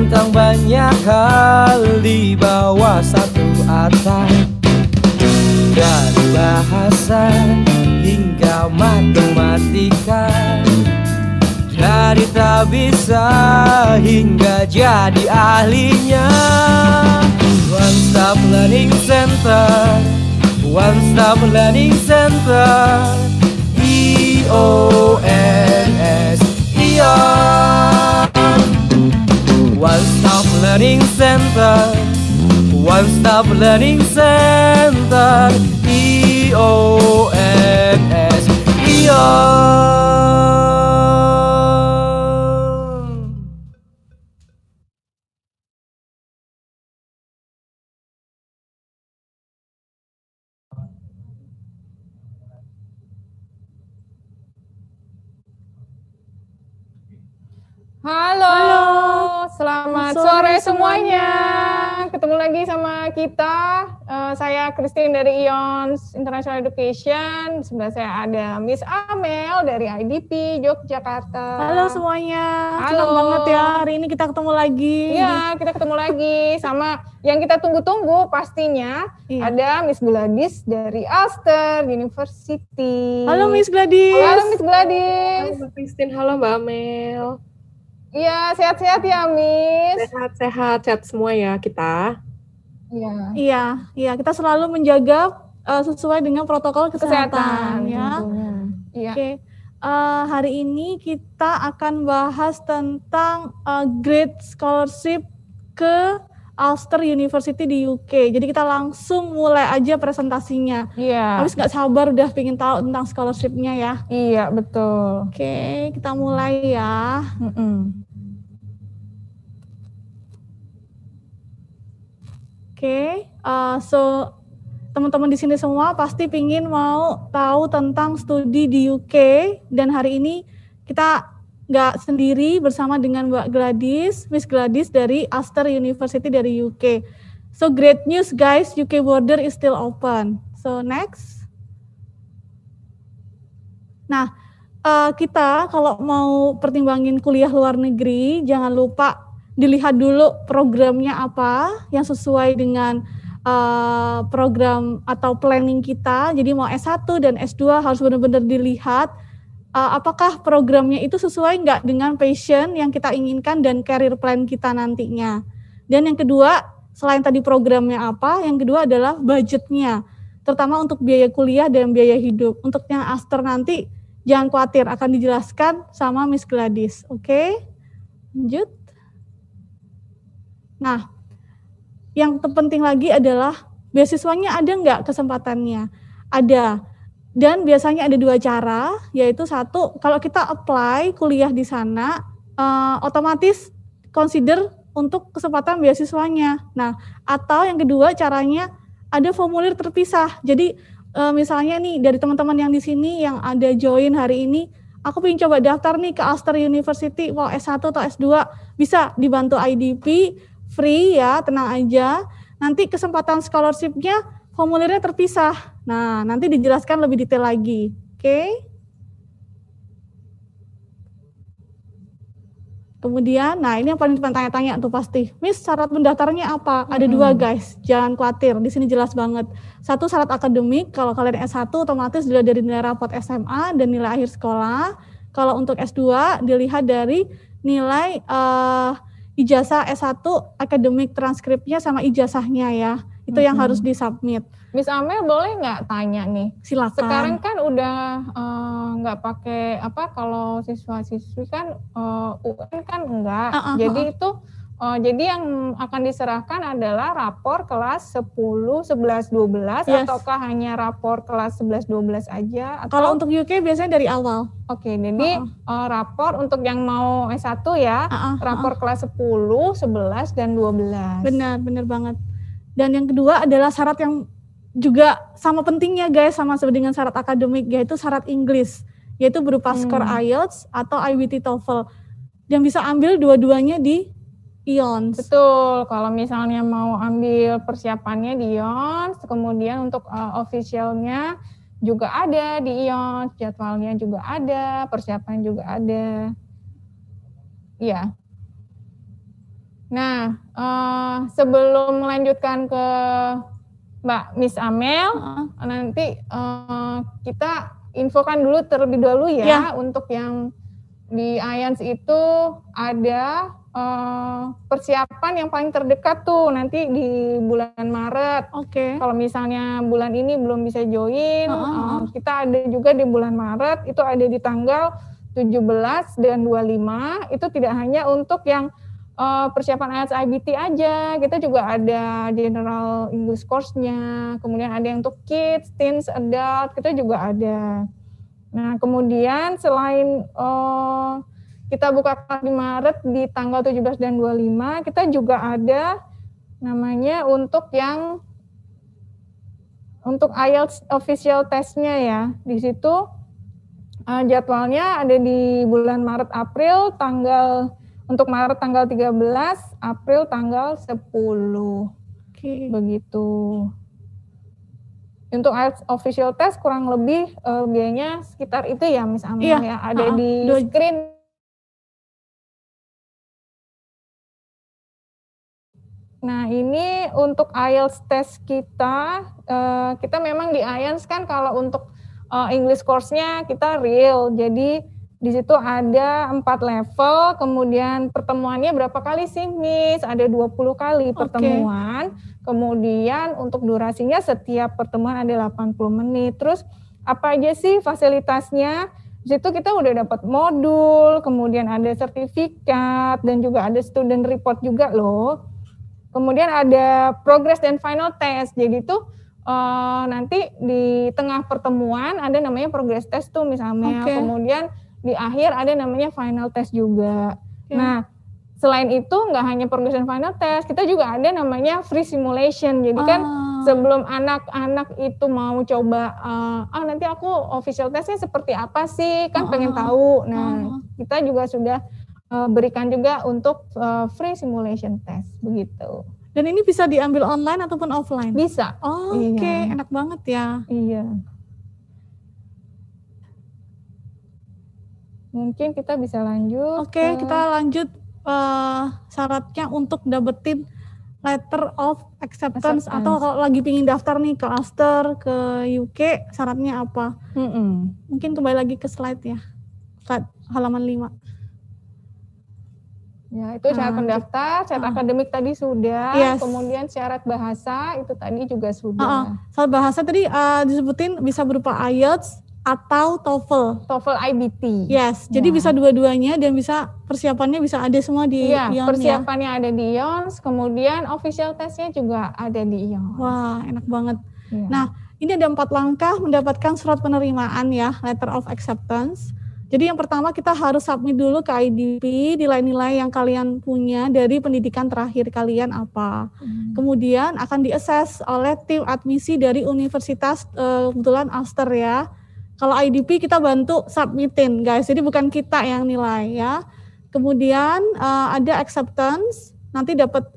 tentang banyak hal di bawah satu atap. Dari bahasa hingga matematika, dari tak bisa hingga jadi ahlinya. One Stop Learning Center, One Stop Learning Center, IONS, ION. One Stop Learning Center, One Stop Learning Center, IONS, ION. Halo, selamat sore semuanya. Ketemu lagi sama kita. Saya Christine dari IONS International Education. Sebelah saya ada Miss Amel dari IDP Yogyakarta. Halo semuanya. Halo. Senang banget ya hari ini kita ketemu lagi. Iya, kita ketemu lagi sama yang kita tunggu-tunggu pastinya. Iya. Ada Miss Gladys dari Ulster University. Halo Miss Gladys. Halo Miss Gladys. Halo Mbak Christine, halo Mbak Amel. Iya, sehat-sehat ya Miss. Sehat semua ya kita. Iya. Iya, kita selalu menjaga sesuai dengan protokol kesehatan ya. Iya. Oke. Hari ini kita akan bahas tentang grade scholarship ke Ulster University di UK. Jadi kita langsung mulai aja presentasinya. Iya. Habis nggak sabar udah pengen tahu tentang scholarship-nya ya. Iya, betul. Oke, kita mulai ya. Oke, so teman-teman di sini semua pasti pingin mau tahu tentang studi di UK, dan hari ini kita nggak sendiri bersama dengan Mbak Gladys, Miss Gladys dari Ulster University dari UK. So great news guys, UK border is still open. So next. Nah, kita kalau mau pertimbangin kuliah luar negeri, jangan lupa dilihat dulu programnya apa yang sesuai dengan program atau planning kita. Jadi mau S1 dan S2 harus benar-benar dilihat apakah programnya itu sesuai nggak dengan passion yang kita inginkan dan career plan kita nantinya. Dan yang kedua, selain tadi programnya apa, yang kedua adalah budgetnya, terutama untuk biaya kuliah dan biaya hidup. Untuk yang Ulster nanti jangan khawatir, akan dijelaskan sama Miss Gladys. Oke, lanjut. Nah, yang terpenting lagi adalah beasiswanya ada nggak kesempatannya? Ada. Dan biasanya ada dua cara, yaitu satu, kalau kita apply kuliah di sana, otomatis consider untuk kesempatan beasiswanya. Nah, atau yang kedua caranya ada formulir terpisah. Jadi misalnya nih dari teman-teman yang di sini yang ada join hari ini, aku pengen coba daftar nih ke Ulster University, mau S1 atau S2, bisa dibantu IDP, free ya, tenang aja. Nanti kesempatan scholarship-nya formulirnya terpisah. Nah, nanti dijelaskan lebih detail lagi. Oke. Kemudian, nah ini yang paling tanya-tanya tuh pasti. Miss, syarat mendaftarnya apa? Ada dua guys, jangan khawatir. Di sini jelas banget. Satu syarat akademik, kalau kalian S1 otomatis dilihat dari nilai rapot SMA dan nilai akhir sekolah. Kalau untuk S2 dilihat dari nilai ijazah S1 akademik transkripnya sama ijazahnya ya. Itu yang harus disubmit. Miss Amel boleh nggak tanya nih? Silakan. Sekarang kan udah nggak pakai apa, kalau siswa-siswi kan UN kan enggak. Jadi itu jadi yang akan diserahkan adalah rapor kelas 10, 11, 12 ataukah hanya rapor kelas 11, 12 aja? Atau... Kalau untuk UK biasanya dari awal. Oke, jadi rapor untuk yang mau S1 ya, rapor kelas 10, 11, dan 12. Benar banget. Dan yang kedua adalah syarat yang juga sama pentingnya guys, sama dengan syarat akademik, yaitu syarat Inggris, yaitu berupa skor IELTS atau IBT TOEFL. Dan bisa ambil dua-duanya di IONS. Betul, kalau misalnya mau ambil persiapannya di IONS, kemudian untuk officialnya juga ada di IONS, jadwalnya juga ada, persiapan juga ada. Iya. Nah, sebelum melanjutkan ke Mbak Miss Amel, nanti kita infokan dulu terlebih dahulu ya. Untuk yang di IANS itu ada persiapan yang paling terdekat tuh nanti di bulan Maret. Kalau misalnya bulan ini belum bisa join, kita ada juga di bulan Maret, itu ada di tanggal 17 dan 25, itu tidak hanya untuk yang persiapan IELTS IBT aja, kita juga ada general English course-nya, kemudian ada yang untuk kids, teens, adult, kita juga ada. Nah, kemudian selain kita buka kelas di Maret di tanggal 17 dan 25, kita juga ada namanya untuk yang untuk IELTS official test-nya ya. Di situ jadwalnya ada di bulan Maret April untuk Maret tanggal 13, April tanggal 10. Begitu. Untuk IELTS official test kurang lebih biayanya sekitar itu ya Miss Amel ya. Ada di screen. Nah, ini untuk IELTS test kita, kita memang di IANS kan kalau untuk English course-nya kita real. Jadi di situ ada 4 level, kemudian pertemuannya berapa kali sih Miss? Ada 20 kali pertemuan, kemudian untuk durasinya setiap pertemuan ada 80 menit. Terus apa aja sih fasilitasnya? Di situ kita udah dapat modul, kemudian ada sertifikat, dan juga ada student report juga loh. Kemudian ada progress dan final test, jadi itu nanti di tengah pertemuan ada namanya progress test tuh misalnya, kemudian di akhir ada namanya final test juga. Nah, selain itu nggak hanya progress dan final test, kita juga ada namanya free simulation. Jadi kan sebelum anak-anak itu mau coba, nanti aku official testnya seperti apa sih, kan pengen tahu. Nah, kita juga sudah berikan juga untuk free simulation test, begitu. Dan ini bisa diambil online ataupun offline? Bisa. Enak banget ya. Iya. Mungkin kita bisa lanjut. Kita lanjut syaratnya untuk dapetin letter of acceptance. Atau kalau lagi pingin daftar nih ke Ulster, ke UK, syaratnya apa? Mungkin kembali lagi ke slide ya. Slide halaman 5. Ya, itu syarat pendaftar, syarat akademik tadi sudah, kemudian syarat bahasa itu tadi juga sudah. Syarat bahasa tadi disebutin bisa berupa IELTS atau TOEFL. TOEFL IBT. Jadi bisa dua-duanya dan bisa persiapannya bisa ada semua di ION persiapannya ada di ION, kemudian official testnya juga ada di ION. Wah, enak banget. Nah, ini ada 4 langkah mendapatkan surat penerimaan ya, letter of acceptance. Jadi yang pertama kita harus submit dulu ke IDP nilai-nilai yang kalian punya dari pendidikan terakhir kalian apa. Kemudian akan di-assess oleh tim admisi dari universitas kebetulan Ulster ya. Kalau IDP kita bantu submitin guys, jadi bukan kita yang nilai ya. Kemudian ada acceptance, nanti dapat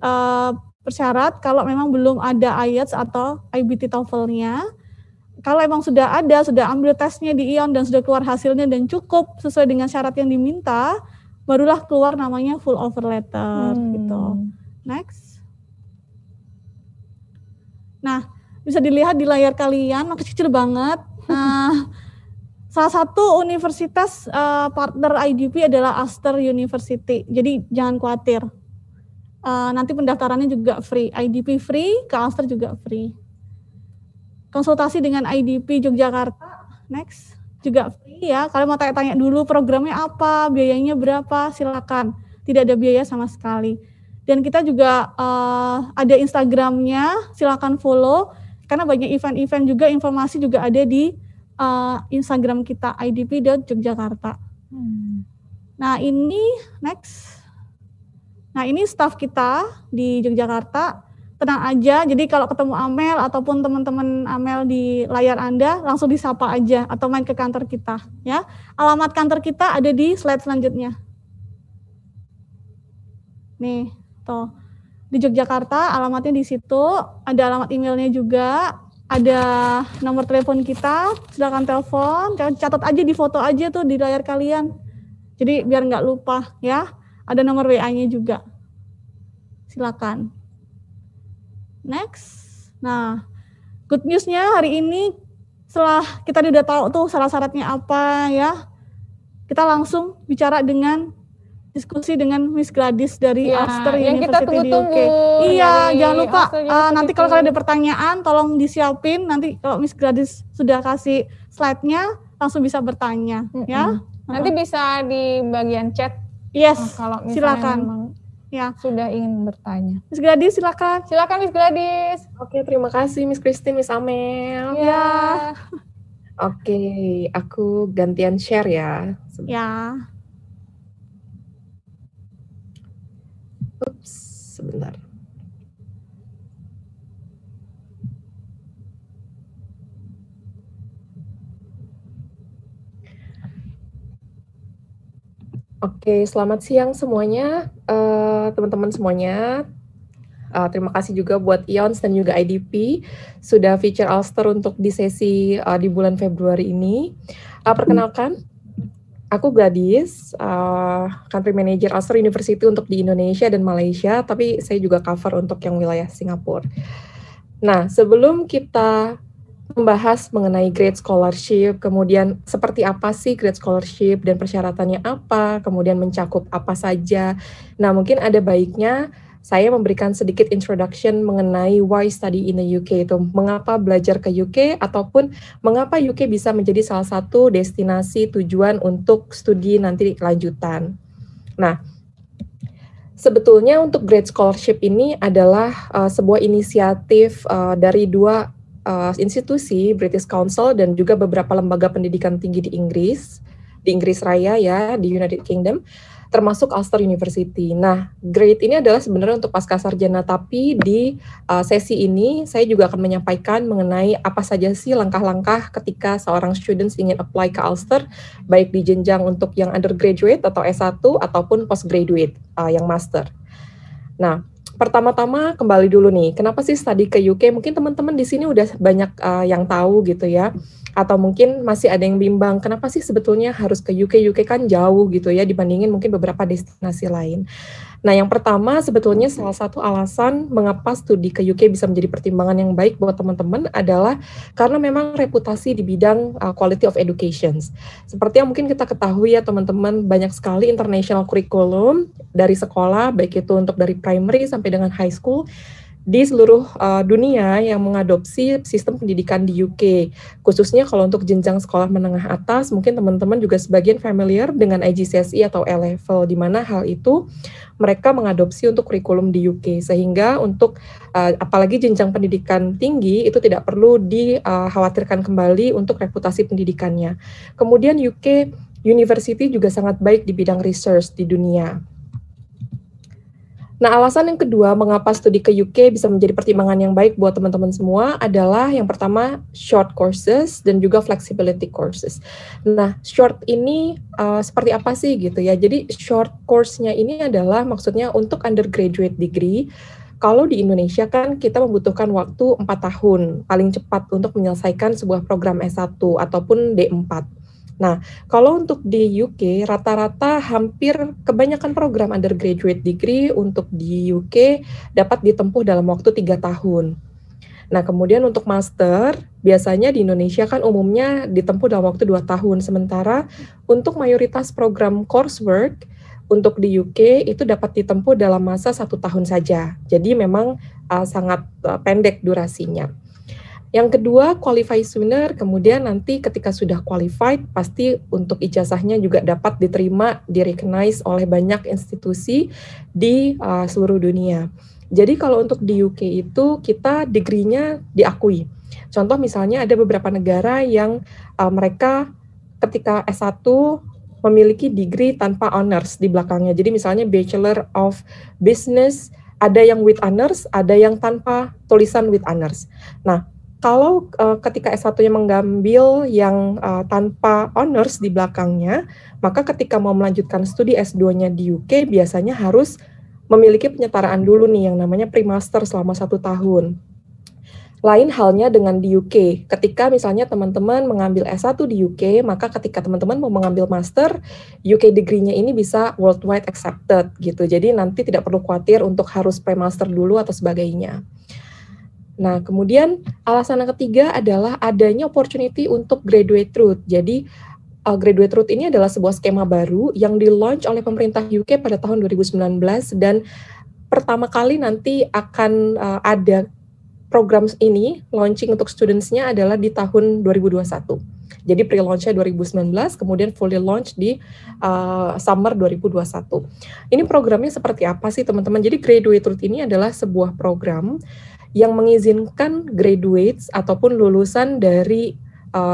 persyarat kalau memang belum ada IELTS atau IBT TOEFL-nya. Kalau emang sudah ada, sudah ambil tesnya di ION dan sudah keluar hasilnya dan cukup sesuai dengan syarat yang diminta, barulah keluar namanya full offer letter gitu. Next. Nah, bisa dilihat di layar kalian, kecil banget. Nah, salah satu universitas partner IDP adalah Ulster University. Jadi jangan khawatir. Nanti pendaftarannya juga free. IDP free, ke Ulster juga free. Konsultasi dengan IDP Yogyakarta, next, juga free ya. Kalian mau tanya-tanya dulu programnya apa, biayanya berapa, silakan. Tidak ada biaya sama sekali. Dan kita juga ada Instagramnya, silakan follow. Karena banyak event-event juga, informasi juga ada di Instagram kita, idp.yogyakarta. Nah ini, next. Nah ini staff kita di Yogyakarta. Tenang aja, jadi kalau ketemu Amel ataupun teman-teman Amel di layar Anda, langsung disapa aja atau main ke kantor kita ya. Alamat kantor kita ada di slide selanjutnya. Nih, tuh. Di Yogyakarta, alamatnya di situ, ada alamat emailnya juga, ada nomor telepon kita, silakan telepon, catat aja di foto aja tuh di layar kalian. Jadi biar nggak lupa ya, ada nomor WA-nya juga. Silakan. Next. Nah, good news-nya hari ini setelah kita udah tahu tuh syarat-syaratnya apa ya, kita langsung bicara dengan diskusi dengan Miss Gladys dari Ulster yang University kita di UK. Iya, jangan lupa nanti kalau kalian ada pertanyaan tolong disiapin, nanti kalau Miss Gladys sudah kasih slide-nya langsung bisa bertanya ya. Nanti bisa di bagian chat. Yes, kalau silakan. Ya, sudah ingin bertanya. Miss Gladys silakan. Silakan Miss Gladys. Oke, terima kasih Miss Christine, Miss Amel. Ya. Oke, aku gantian share ya. Ya. Ups, sebentar. Oke, selamat siang semuanya, teman-teman semuanya. Terima kasih juga buat IONS dan juga IDP sudah feature Ulster untuk di sesi di bulan Februari ini. Perkenalkan, aku Gladys, Country Manager Ulster University untuk di Indonesia dan Malaysia, tapi saya juga cover untuk yang wilayah Singapura. Nah, sebelum kita membahas mengenai Great Scholarship, kemudian seperti apa sih Great Scholarship dan persyaratannya apa, kemudian mencakup apa saja. Nah, mungkin ada baiknya saya memberikan sedikit introduction mengenai why study in the UK, itu mengapa belajar ke UK ataupun mengapa UK bisa menjadi salah satu destinasi tujuan untuk studi nanti lanjutan. Nah, sebetulnya untuk Great Scholarship ini adalah sebuah inisiatif dari dua institusi, British Council dan juga beberapa lembaga pendidikan tinggi di Inggris Raya ya, di United Kingdom, termasuk Ulster University. Nah, GRADE ini adalah sebenarnya untuk pasca sarjana, tapi di sesi ini saya juga akan menyampaikan mengenai apa saja sih langkah-langkah ketika seorang students ingin apply ke Ulster, baik di jenjang untuk yang undergraduate atau S1 ataupun postgraduate yang master. Nah, pertama-tama kembali dulu nih, kenapa sih study ke UK? Mungkin teman-teman di sini udah banyak yang tahu gitu ya, atau mungkin masih ada yang bimbang, kenapa sih sebetulnya harus ke UK? UK kan jauh gitu ya, dibandingin mungkin beberapa destinasi lain. Nah, yang pertama sebetulnya salah satu alasan mengapa studi ke UK bisa menjadi pertimbangan yang baik buat teman-teman adalah karena memang reputasi di bidang quality of education. Seperti yang mungkin kita ketahui ya teman-teman, banyak sekali international curriculum dari sekolah, baik itu untuk dari primary sampai dengan high school, di seluruh dunia yang mengadopsi sistem pendidikan di UK. Khususnya kalau untuk jenjang sekolah menengah atas, mungkin teman-teman juga sebagian familiar dengan IGCSE atau A-Level, di mana hal itu mereka mengadopsi untuk kurikulum di UK, sehingga untuk apalagi jenjang pendidikan tinggi itu tidak perlu dikhawatirkan kembali untuk reputasi pendidikannya. Kemudian UK University juga sangat baik di bidang research di dunia. Nah, alasan yang kedua mengapa studi ke UK bisa menjadi pertimbangan yang baik buat teman-teman semua adalah yang pertama short courses dan juga flexibility courses. Nah, short ini seperti apa sih gitu ya? Jadi short course-nya ini adalah maksudnya untuk undergraduate degree. Kalau di Indonesia kan kita membutuhkan waktu 4 tahun paling cepat untuk menyelesaikan sebuah program S1 ataupun D4. Nah, kalau untuk di UK, rata-rata hampir kebanyakan program undergraduate degree untuk di UK dapat ditempuh dalam waktu 3 tahun. Nah, kemudian untuk master, biasanya di Indonesia kan umumnya ditempuh dalam waktu 2 tahun. Sementara untuk mayoritas program coursework, untuk di UK itu dapat ditempuh dalam masa 1 tahun saja. Jadi memang sangat pendek durasinya. Yang kedua, qualify sooner, kemudian nanti ketika sudah qualified, pasti untuk ijazahnya juga dapat diterima, di-recognize oleh banyak institusi di seluruh dunia. Jadi kalau untuk di UK itu, kita degree-nya diakui. Contoh misalnya ada beberapa negara yang mereka ketika S1 memiliki degree tanpa honors di belakangnya. Jadi misalnya Bachelor of Business, ada yang with honors, ada yang tanpa tulisan with honors. Nah, kalau ketika S1-nya mengambil yang tanpa honors di belakangnya, maka ketika mau melanjutkan studi S2-nya di UK, biasanya harus memiliki penyetaraan dulu nih, yang namanya pre-master selama 1 tahun. Lain halnya dengan di UK. Ketika misalnya teman-teman mengambil S1 di UK, maka ketika teman-teman mau mengambil master, UK degree-nya ini bisa worldwide accepted gitu. Jadi nanti tidak perlu khawatir untuk harus pre-master dulu atau sebagainya. Nah, kemudian alasan yang ketiga adalah adanya opportunity untuk graduate route. Jadi graduate route ini adalah sebuah skema baru yang di-launch oleh pemerintah UK pada tahun 2019 dan pertama kali nanti akan ada program ini launching untuk students-nya adalah di tahun 2021. Jadi pre-launch-nya 2019, kemudian fully launch di summer 2021. Ini programnya seperti apa sih teman-teman? Jadi graduate route ini adalah sebuah program yang mengizinkan graduates ataupun lulusan dari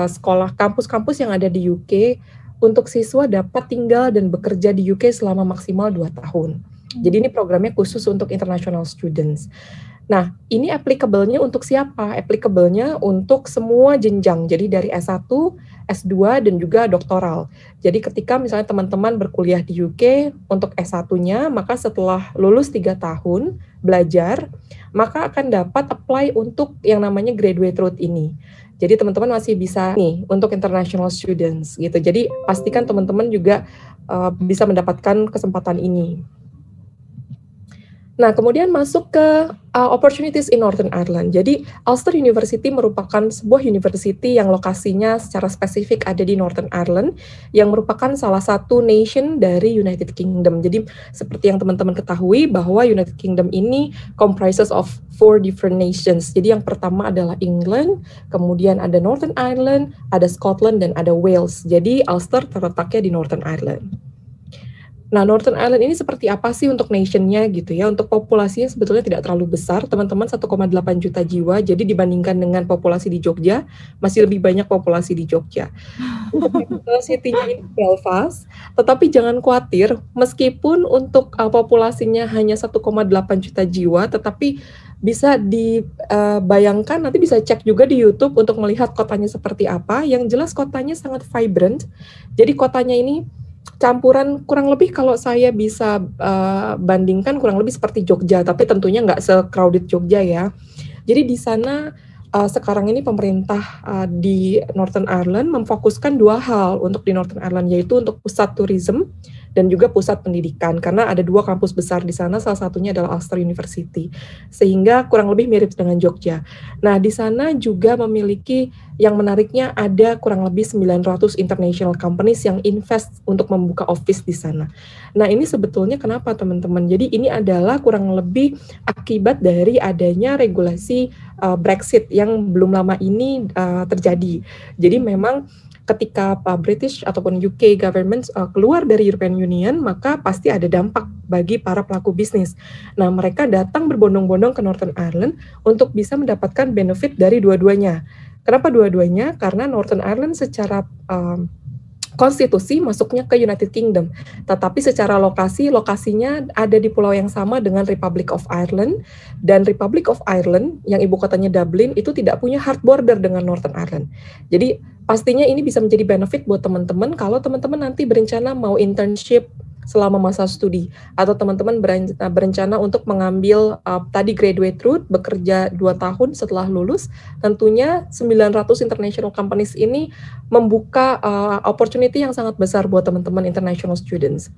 sekolah kampus-kampus yang ada di UK untuk siswa dapat tinggal dan bekerja di UK selama maksimal 2 tahun. Jadi ini programnya khusus untuk international students. Nah, ini applicable-nya untuk siapa? Applicable-nya untuk semua jenjang, jadi dari S1, S2, dan juga doktoral. Jadi ketika misalnya teman-teman berkuliah di UK untuk S1-nya, maka setelah lulus 3 tahun belajar, maka akan dapat apply untuk yang namanya graduate route ini. Jadi teman-teman masih bisa nih untuk international students gitu. Jadi pastikan teman-teman juga bisa mendapatkan kesempatan ini. Nah, kemudian masuk ke opportunities in Northern Ireland. Jadi, Ulster University merupakan sebuah university yang lokasinya secara spesifik ada di Northern Ireland, yang merupakan salah satu nation dari United Kingdom. Jadi, seperti yang teman-teman ketahui bahwa United Kingdom ini comprises of 4 different nations. Jadi, yang pertama adalah England, kemudian ada Northern Ireland, ada Scotland, dan ada Wales. Jadi, Ulster terletaknya di Northern Ireland. Nah, Northern Ireland ini seperti apa sih untuk nation-nya gitu ya? Untuk populasinya sebetulnya tidak terlalu besar, teman-teman, 1,8 juta jiwa. Jadi dibandingkan dengan populasi di Jogja, masih lebih banyak populasi di Jogja. City-nya ini Belfast, tetapi jangan khawatir, meskipun untuk populasinya hanya 1,8 juta jiwa, tetapi bisa dibayangkan, nanti bisa cek juga di YouTube untuk melihat kotanya seperti apa. Yang jelas kotanya sangat vibrant. Jadi kotanya ini campuran kurang lebih kalau saya bisa bandingkan kurang lebih seperti Jogja, tapi tentunya nggak se-crowded Jogja ya. Jadi di sana sekarang ini pemerintah di Northern Ireland memfokuskan 2 hal untuk di Northern Ireland, yaitu untuk pusat tourism dan juga pusat pendidikan, karena ada 2 kampus besar di sana, salah satunya adalah Ulster University, sehingga kurang lebih mirip dengan Jogja. Nah, di sana juga memiliki, yang menariknya ada kurang lebih 900 international companies yang invest untuk membuka office di sana. Nah, ini sebetulnya kenapa teman-teman? Jadi ini adalah kurang lebih akibat dari adanya regulasi Brexit yang belum lama ini terjadi. Jadi memang ketika British ataupun UK government keluar dari European Union, maka pasti ada dampak bagi para pelaku bisnis. Nah, mereka datang berbondong-bondong ke Northern Ireland untuk bisa mendapatkan benefit dari dua-duanya. Kenapa dua-duanya? Karena Northern Ireland secara konstitusi masuknya ke United Kingdom, tetapi secara lokasinya ada di pulau yang sama dengan Republic of Ireland, dan Republic of Ireland yang ibu kotanya Dublin itu tidak punya hard border dengan Northern Ireland. Jadi pastinya ini bisa menjadi benefit buat teman-teman kalau teman-teman nanti berencana mau internship selama masa studi, atau teman-teman berencana untuk mengambil tadi graduate route, bekerja 2 tahun setelah lulus. Tentunya 900 international companies ini membuka opportunity yang sangat besar buat teman-teman international students.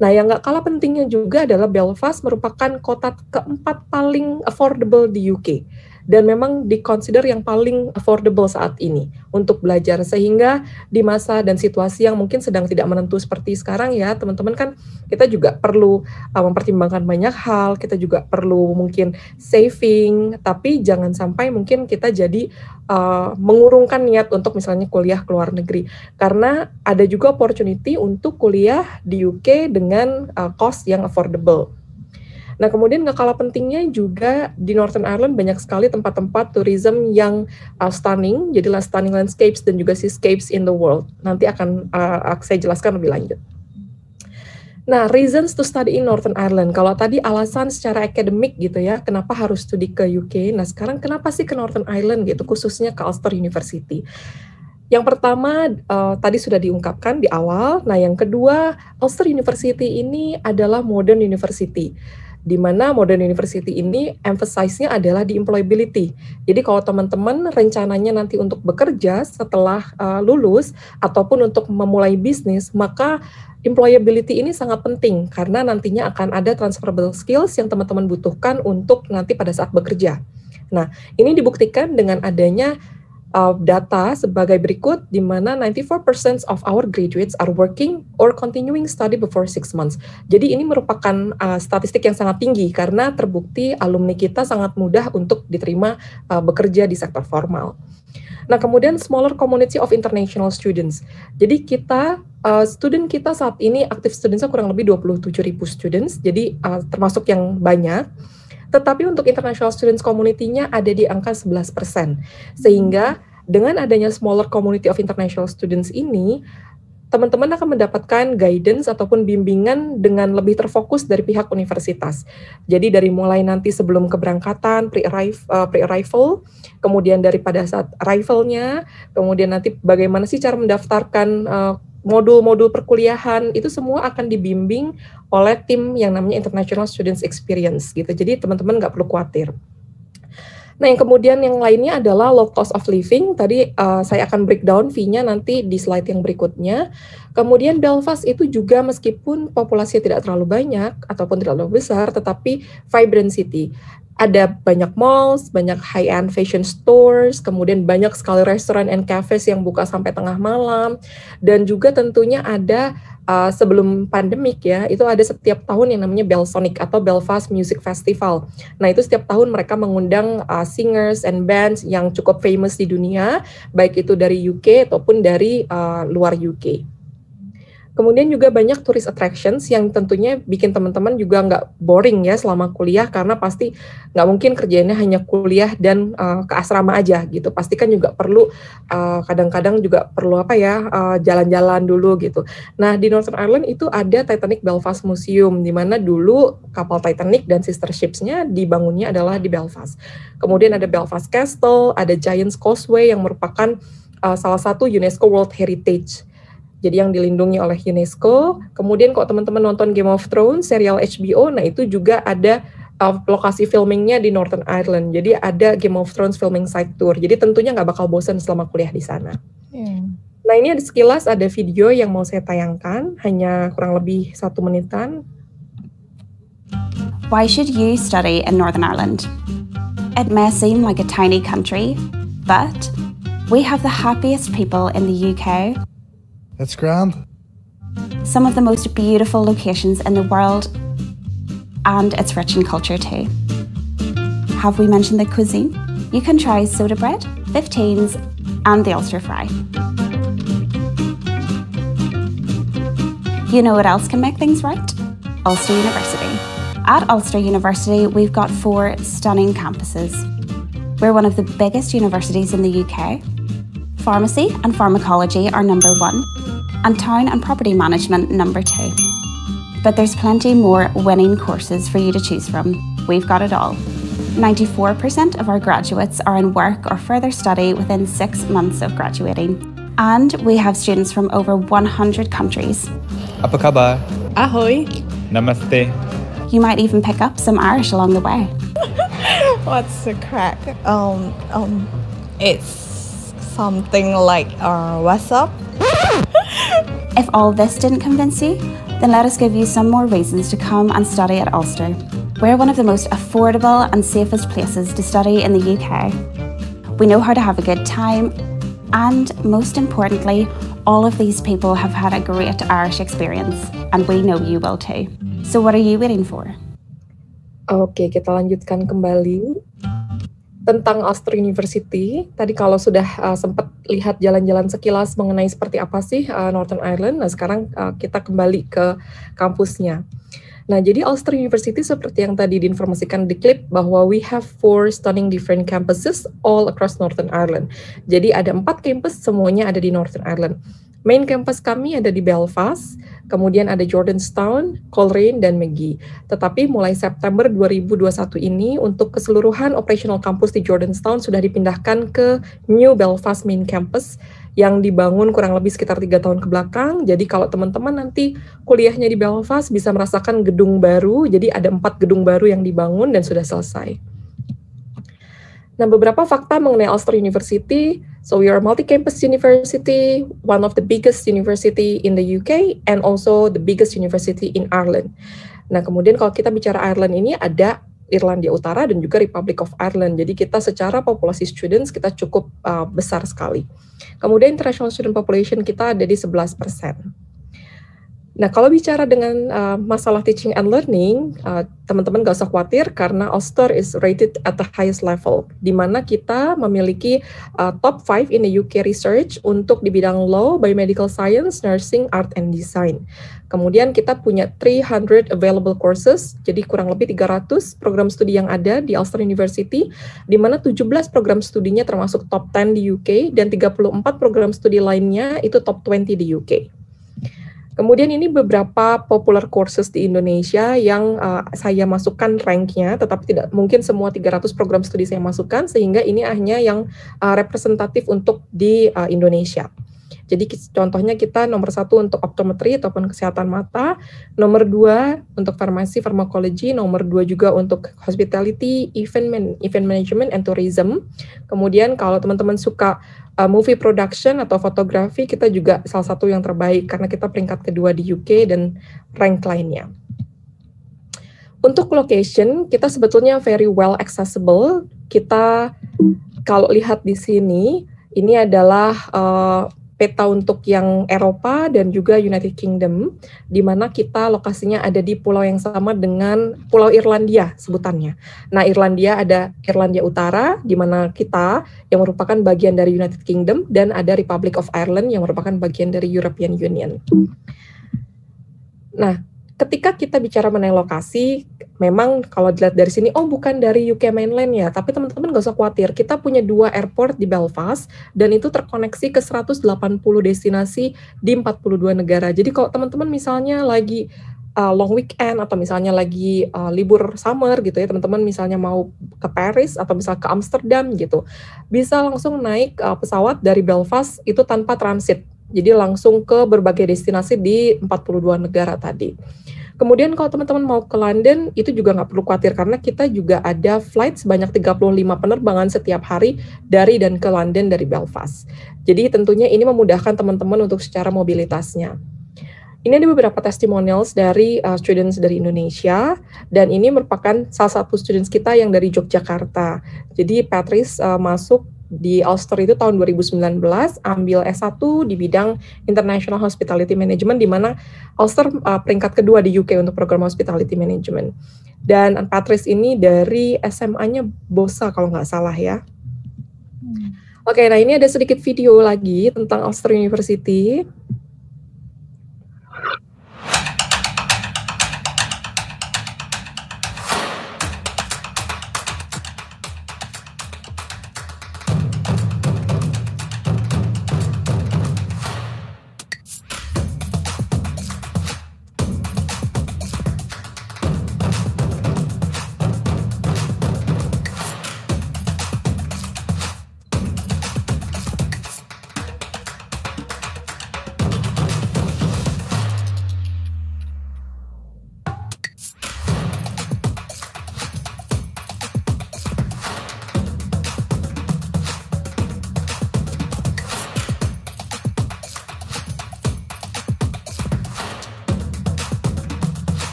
Nah, yang nggak kalah pentingnya juga adalah Belfast merupakan kota keempat paling affordable di UK, dan memang dikonsider yang paling affordable saat ini untuk belajar, sehingga di masa dan situasi yang mungkin sedang tidak menentu seperti sekarang ya teman-teman, kan kita juga perlu mempertimbangkan banyak hal, kita juga perlu mungkin saving, tapi jangan sampai mungkin kita jadi mengurungkan niat untuk misalnya kuliah ke luar negeri, karena ada juga opportunity untuk kuliah di UK dengan cost yang affordable. Nah, kemudian nggak kalah pentingnya juga di Northern Ireland banyak sekali tempat-tempat tourism yang stunning, jadilah stunning landscapes dan juga seascapes in the world. Nanti akan saya jelaskan lebih lanjut. Nah, reasons to study in Northern Ireland. Kalau tadi alasan secara akademik gitu ya, kenapa harus studi ke UK. Nah, sekarang kenapa sih ke Northern Ireland gitu, khususnya ke Ulster University. Yang pertama tadi sudah diungkapkan di awal. Nah, yang kedua, Ulster University ini adalah modern university. di mana Modern University ini emphasize-nya adalah di employability. Jadi kalau teman-teman rencananya nanti untuk bekerja setelah lulus ataupun untuk memulai bisnis, maka employability ini sangat penting karena nantinya akan ada transferable skills yang teman-teman butuhkan untuk nanti pada saat bekerja. Nah, ini dibuktikan dengan adanya data sebagai berikut, di mana 94% of our graduates are working or continuing study before 6 months. Jadi ini merupakan statistik yang sangat tinggi karena terbukti alumni kita sangat mudah untuk diterima bekerja di sektor formal. Nah, kemudian smaller community of international students. Jadi kita, student kita saat ini aktif studentsnya kurang lebih 27.000 students, jadi termasuk yang banyak. Tetapi untuk international students community-nya ada di angka 11%. Sehingga dengan adanya smaller community of international students ini, teman-teman akan mendapatkan guidance ataupun bimbingan dengan lebih terfokus dari pihak universitas. Jadi dari mulai nanti sebelum keberangkatan, pre-arrival, kemudian daripada saat arrival-nya, kemudian nanti bagaimana sih cara mendaftarkan modul-modul perkuliahan, itu semua akan dibimbing oleh tim yang namanya International Students Experience gitu. Jadi teman-teman nggak perlu khawatir. Nah, yang kemudian yang lainnya adalah low cost of living. Tadi saya akan breakdown fee-nya nanti di slide yang berikutnya. Kemudian Belfast itu juga meskipun populasinya tidak terlalu banyak ataupun tidak terlalu besar, tetapi vibrant city. Ada banyak malls, banyak high-end fashion stores, kemudian banyak sekali restoran and cafes yang buka sampai tengah malam, dan juga tentunya ada sebelum pandemik ya, itu ada setiap tahun yang namanya Belsonic atau Belfast Music Festival. Nah, itu setiap tahun mereka mengundang singers and bands yang cukup famous di dunia, baik itu dari UK ataupun dari luar UK. Kemudian juga banyak tourist attractions yang tentunya bikin teman-teman juga nggak boring ya selama kuliah, karena pasti nggak mungkin kerjaannya hanya kuliah dan ke asrama aja gitu. Pasti kan juga perlu kadang-kadang juga perlu jalan-jalan dulu gitu. Nah, di Northern Ireland itu ada Titanic Belfast Museum, di mana dulu kapal Titanic dan sister ships-nya dibangunnya adalah di Belfast. Kemudian ada Belfast Castle, ada Giant's Causeway yang merupakan salah satu UNESCO World Heritage. Jadi yang dilindungi oleh UNESCO. Kemudian kalau teman-teman nonton Game of Thrones, serial HBO, nah itu juga ada lokasi filmingnya di Northern Ireland. Jadi ada Game of Thrones filming site tour. Jadi tentunya nggak bakal bosan selama kuliah di sana. Nah, ini ada sekilas ada video yang mau saya tayangkan, hanya kurang lebih 1 menitan. Why should you study in Northern Ireland? It may seem like a tiny country, but we have the happiest people in the UK. That's grand. Some of the most beautiful locations in the world, and it's rich in culture too. Have we mentioned the cuisine? You can try soda bread, 15s, and the Ulster fry. You know what else can make things right? Ulster University. At Ulster University, we've got 4 stunning campuses. We're one of the biggest universities in the UK. Pharmacy and pharmacology are number 1, and town and property management number 2. But there's plenty more winning courses for you to choose from. We've got it all. 94% of our graduates are in work or further study within 6 months of graduating. And we have students from over 100 countries. Apa khabar? Ahoy. Namaste. You might even pick up some Irish along the way. What's the crack? It's something like what's up? If all this didn't convince you, then let us give you some more reasons to come and study at Ulster. We're one of the most affordable and safest places to study in the UK. We know how to have a good time, and most importantly, all of these people have had a great Irish experience, and we know you will too. So what are you waiting for? Oke, kita lanjutkan kembali tentang Ulster University. Tadi kalau sudah sempat lihat jalan-jalan sekilas mengenai seperti apa sih Northern Ireland, nah sekarang kita kembali ke kampusnya. Nah, jadi Ulster University seperti yang tadi diinformasikan di klip bahwa we have 4 stunning different campuses all across Northern Ireland. Jadi ada 4 kampus, semuanya ada di Northern Ireland. Main campus kami ada di Belfast, kemudian ada Jordanstown, Coleraine, dan Magee. Tetapi mulai September 2021 ini, untuk keseluruhan operational campus di Jordanstown sudah dipindahkan ke New Belfast Main Campus yang dibangun kurang lebih sekitar 3 tahun ke belakang. Jadi kalau teman-teman nanti kuliahnya di Belfast bisa merasakan gedung baru, jadi ada 4 gedung baru yang dibangun dan sudah selesai. Nah, beberapa fakta mengenai Ulster University. So we are a multi-campus university, one of the biggest university in the UK, and also the biggest university in Ireland. Nah, kemudian kalau kita bicara Ireland ini ada Irlandia Utara dan juga Republic of Ireland. Jadi kita secara populasi students kita cukup besar sekali. Kemudian international student population kita ada di 11%. Nah, kalau bicara dengan masalah teaching and learning, teman-teman gak usah khawatir karena Ulster is rated at the highest level, di mana kita memiliki top 5 in the UK research untuk di bidang law, biomedical science, nursing, art, and design. Kemudian kita punya 300 available courses, jadi kurang lebih 300 program studi yang ada di Ulster University, di mana 17 program studinya termasuk top 10 di UK, dan 34 program studi lainnya itu top 20 di UK. Kemudian ini beberapa popular courses di Indonesia yang saya masukkan ranknya, tetapi tidak mungkin semua 300 program studi saya masukkan, sehingga ini hanya yang representatif untuk di Indonesia. Jadi contohnya kita nomor 1 untuk optometri ataupun kesehatan mata, nomor 2 untuk farmasi, farmakologi, nomor 2 juga untuk hospitality, event management, and tourism. Kemudian kalau teman-teman suka movie production atau fotografi, kita juga salah satu yang terbaik karena kita peringkat kedua di UK dan rank lainnya. Untuk location, kita sebetulnya very well accessible. Kita kalau lihat di sini, ini adalah peta untuk yang Eropa dan juga United Kingdom, di mana kita lokasinya ada di pulau yang sama dengan Pulau Irlandia sebutannya. Nah, Irlandia ada Irlandia Utara, di mana kita yang merupakan bagian dari United Kingdom, dan ada Republic of Ireland yang merupakan bagian dari European Union. Nah, ketika kita bicara mengenai lokasi, memang kalau dilihat dari sini, oh bukan dari UK mainland ya, tapi teman-teman gak usah khawatir, kita punya 2 airport di Belfast, dan itu terkoneksi ke 180 destinasi di 42 negara. Jadi kalau teman-teman misalnya lagi long weekend, atau misalnya lagi libur summer gitu ya, teman-teman misalnya mau ke Paris, atau misalnya ke Amsterdam gitu, bisa langsung naik pesawat dari Belfast itu tanpa transit. Jadi langsung ke berbagai destinasi di 42 negara tadi. Kemudian kalau teman-teman mau ke London, itu juga nggak perlu khawatir karena kita juga ada flight sebanyak 35 penerbangan setiap hari dari dan ke London dari Belfast. Jadi tentunya ini memudahkan teman-teman untuk secara mobilitasnya. Ini ada beberapa testimonials dari students dari Indonesia, dan ini merupakan salah satu students kita yang dari Yogyakarta. Jadi Patrice masuk di Ulster itu tahun 2019, ambil S1 di bidang International Hospitality Management, di mana Ulster peringkat kedua di UK untuk program Hospitality Management. Dan Patrice ini dari SMA-nya Bosa kalau nggak salah ya. Oke, nah ini ada sedikit video lagi tentang Ulster University.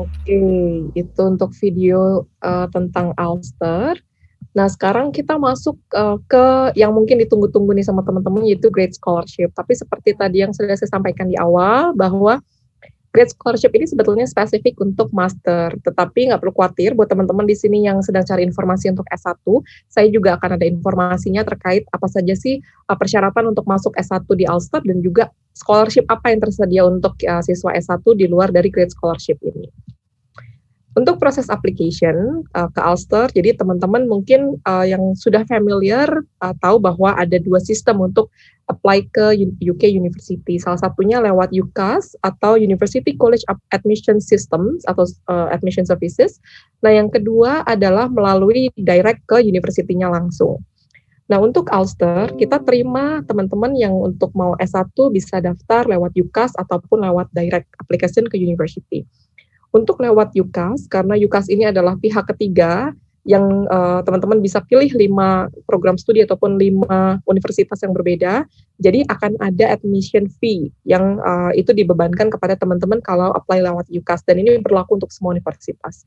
Oke, itu untuk video tentang Ulster. Nah, sekarang kita masuk ke yang mungkin ditunggu-tunggu nih sama teman-teman, yaitu Great Scholarship. Tapi seperti tadi yang sudah saya sampaikan di awal, bahwa Great Scholarship ini sebetulnya spesifik untuk master, tetapi nggak perlu khawatir buat teman-teman di sini yang sedang cari informasi untuk S1, saya juga akan ada informasinya terkait apa saja sih persyaratan untuk masuk S1 di Ulster dan juga scholarship apa yang tersedia untuk siswa S1 di luar dari Great Scholarship ini. Untuk proses application ke Ulster, jadi teman-teman mungkin yang sudah familiar tahu bahwa ada dua sistem untuk apply ke UK University. Salah satunya lewat UCAS atau University College Admission Systems atau Admission Services. Nah, yang kedua adalah melalui direct ke university-nya langsung. Nah, untuk Ulster, kita terima teman-teman yang untuk mau S1 bisa daftar lewat UCAS ataupun lewat direct application ke university. Untuk lewat UCAS, karena UCAS ini adalah pihak ketiga yang teman-teman bisa pilih 5 program studi ataupun 5 universitas yang berbeda, jadi akan ada admission fee yang itu dibebankan kepada teman-teman kalau apply lewat UCAS, dan ini berlaku untuk semua universitas.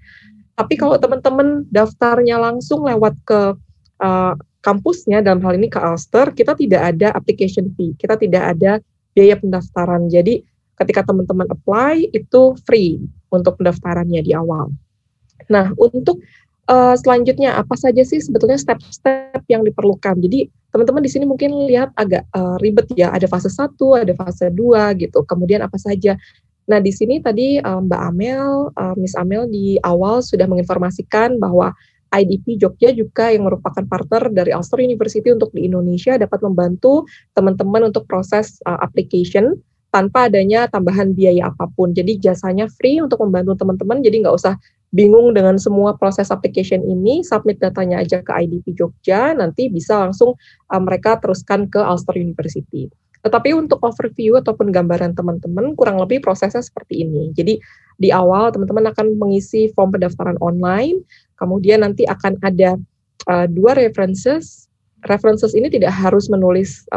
Tapi kalau teman-teman daftarnya langsung lewat ke kampusnya, dalam hal ini ke Ulster, kita tidak ada application fee, kita tidak ada biaya pendaftaran, jadi ketika teman-teman apply, itu free untuk pendaftarannya di awal. Nah, untuk selanjutnya, apa saja sih sebetulnya step-step yang diperlukan? Jadi, teman-teman di sini mungkin lihat agak ribet ya, ada fase 1, ada fase 2, gitu. Kemudian apa saja? Nah, di sini tadi Mbak Amel, Miss Amel di awal sudah menginformasikan bahwa IDP Jogja juga yang merupakan partner dari Ulster University untuk di Indonesia dapat membantu teman-teman untuk proses application tanpa adanya tambahan biaya apapun. Jadi jasanya free untuk membantu teman-teman, jadi nggak usah bingung dengan semua proses application ini, submit datanya aja ke IDP Jogja, nanti bisa langsung mereka teruskan ke Ulster University. Tetapi untuk overview ataupun gambaran teman-teman, kurang lebih prosesnya seperti ini. Jadi di awal teman-teman akan mengisi form pendaftaran online, kemudian nanti akan ada 2 references. References ini tidak harus menulis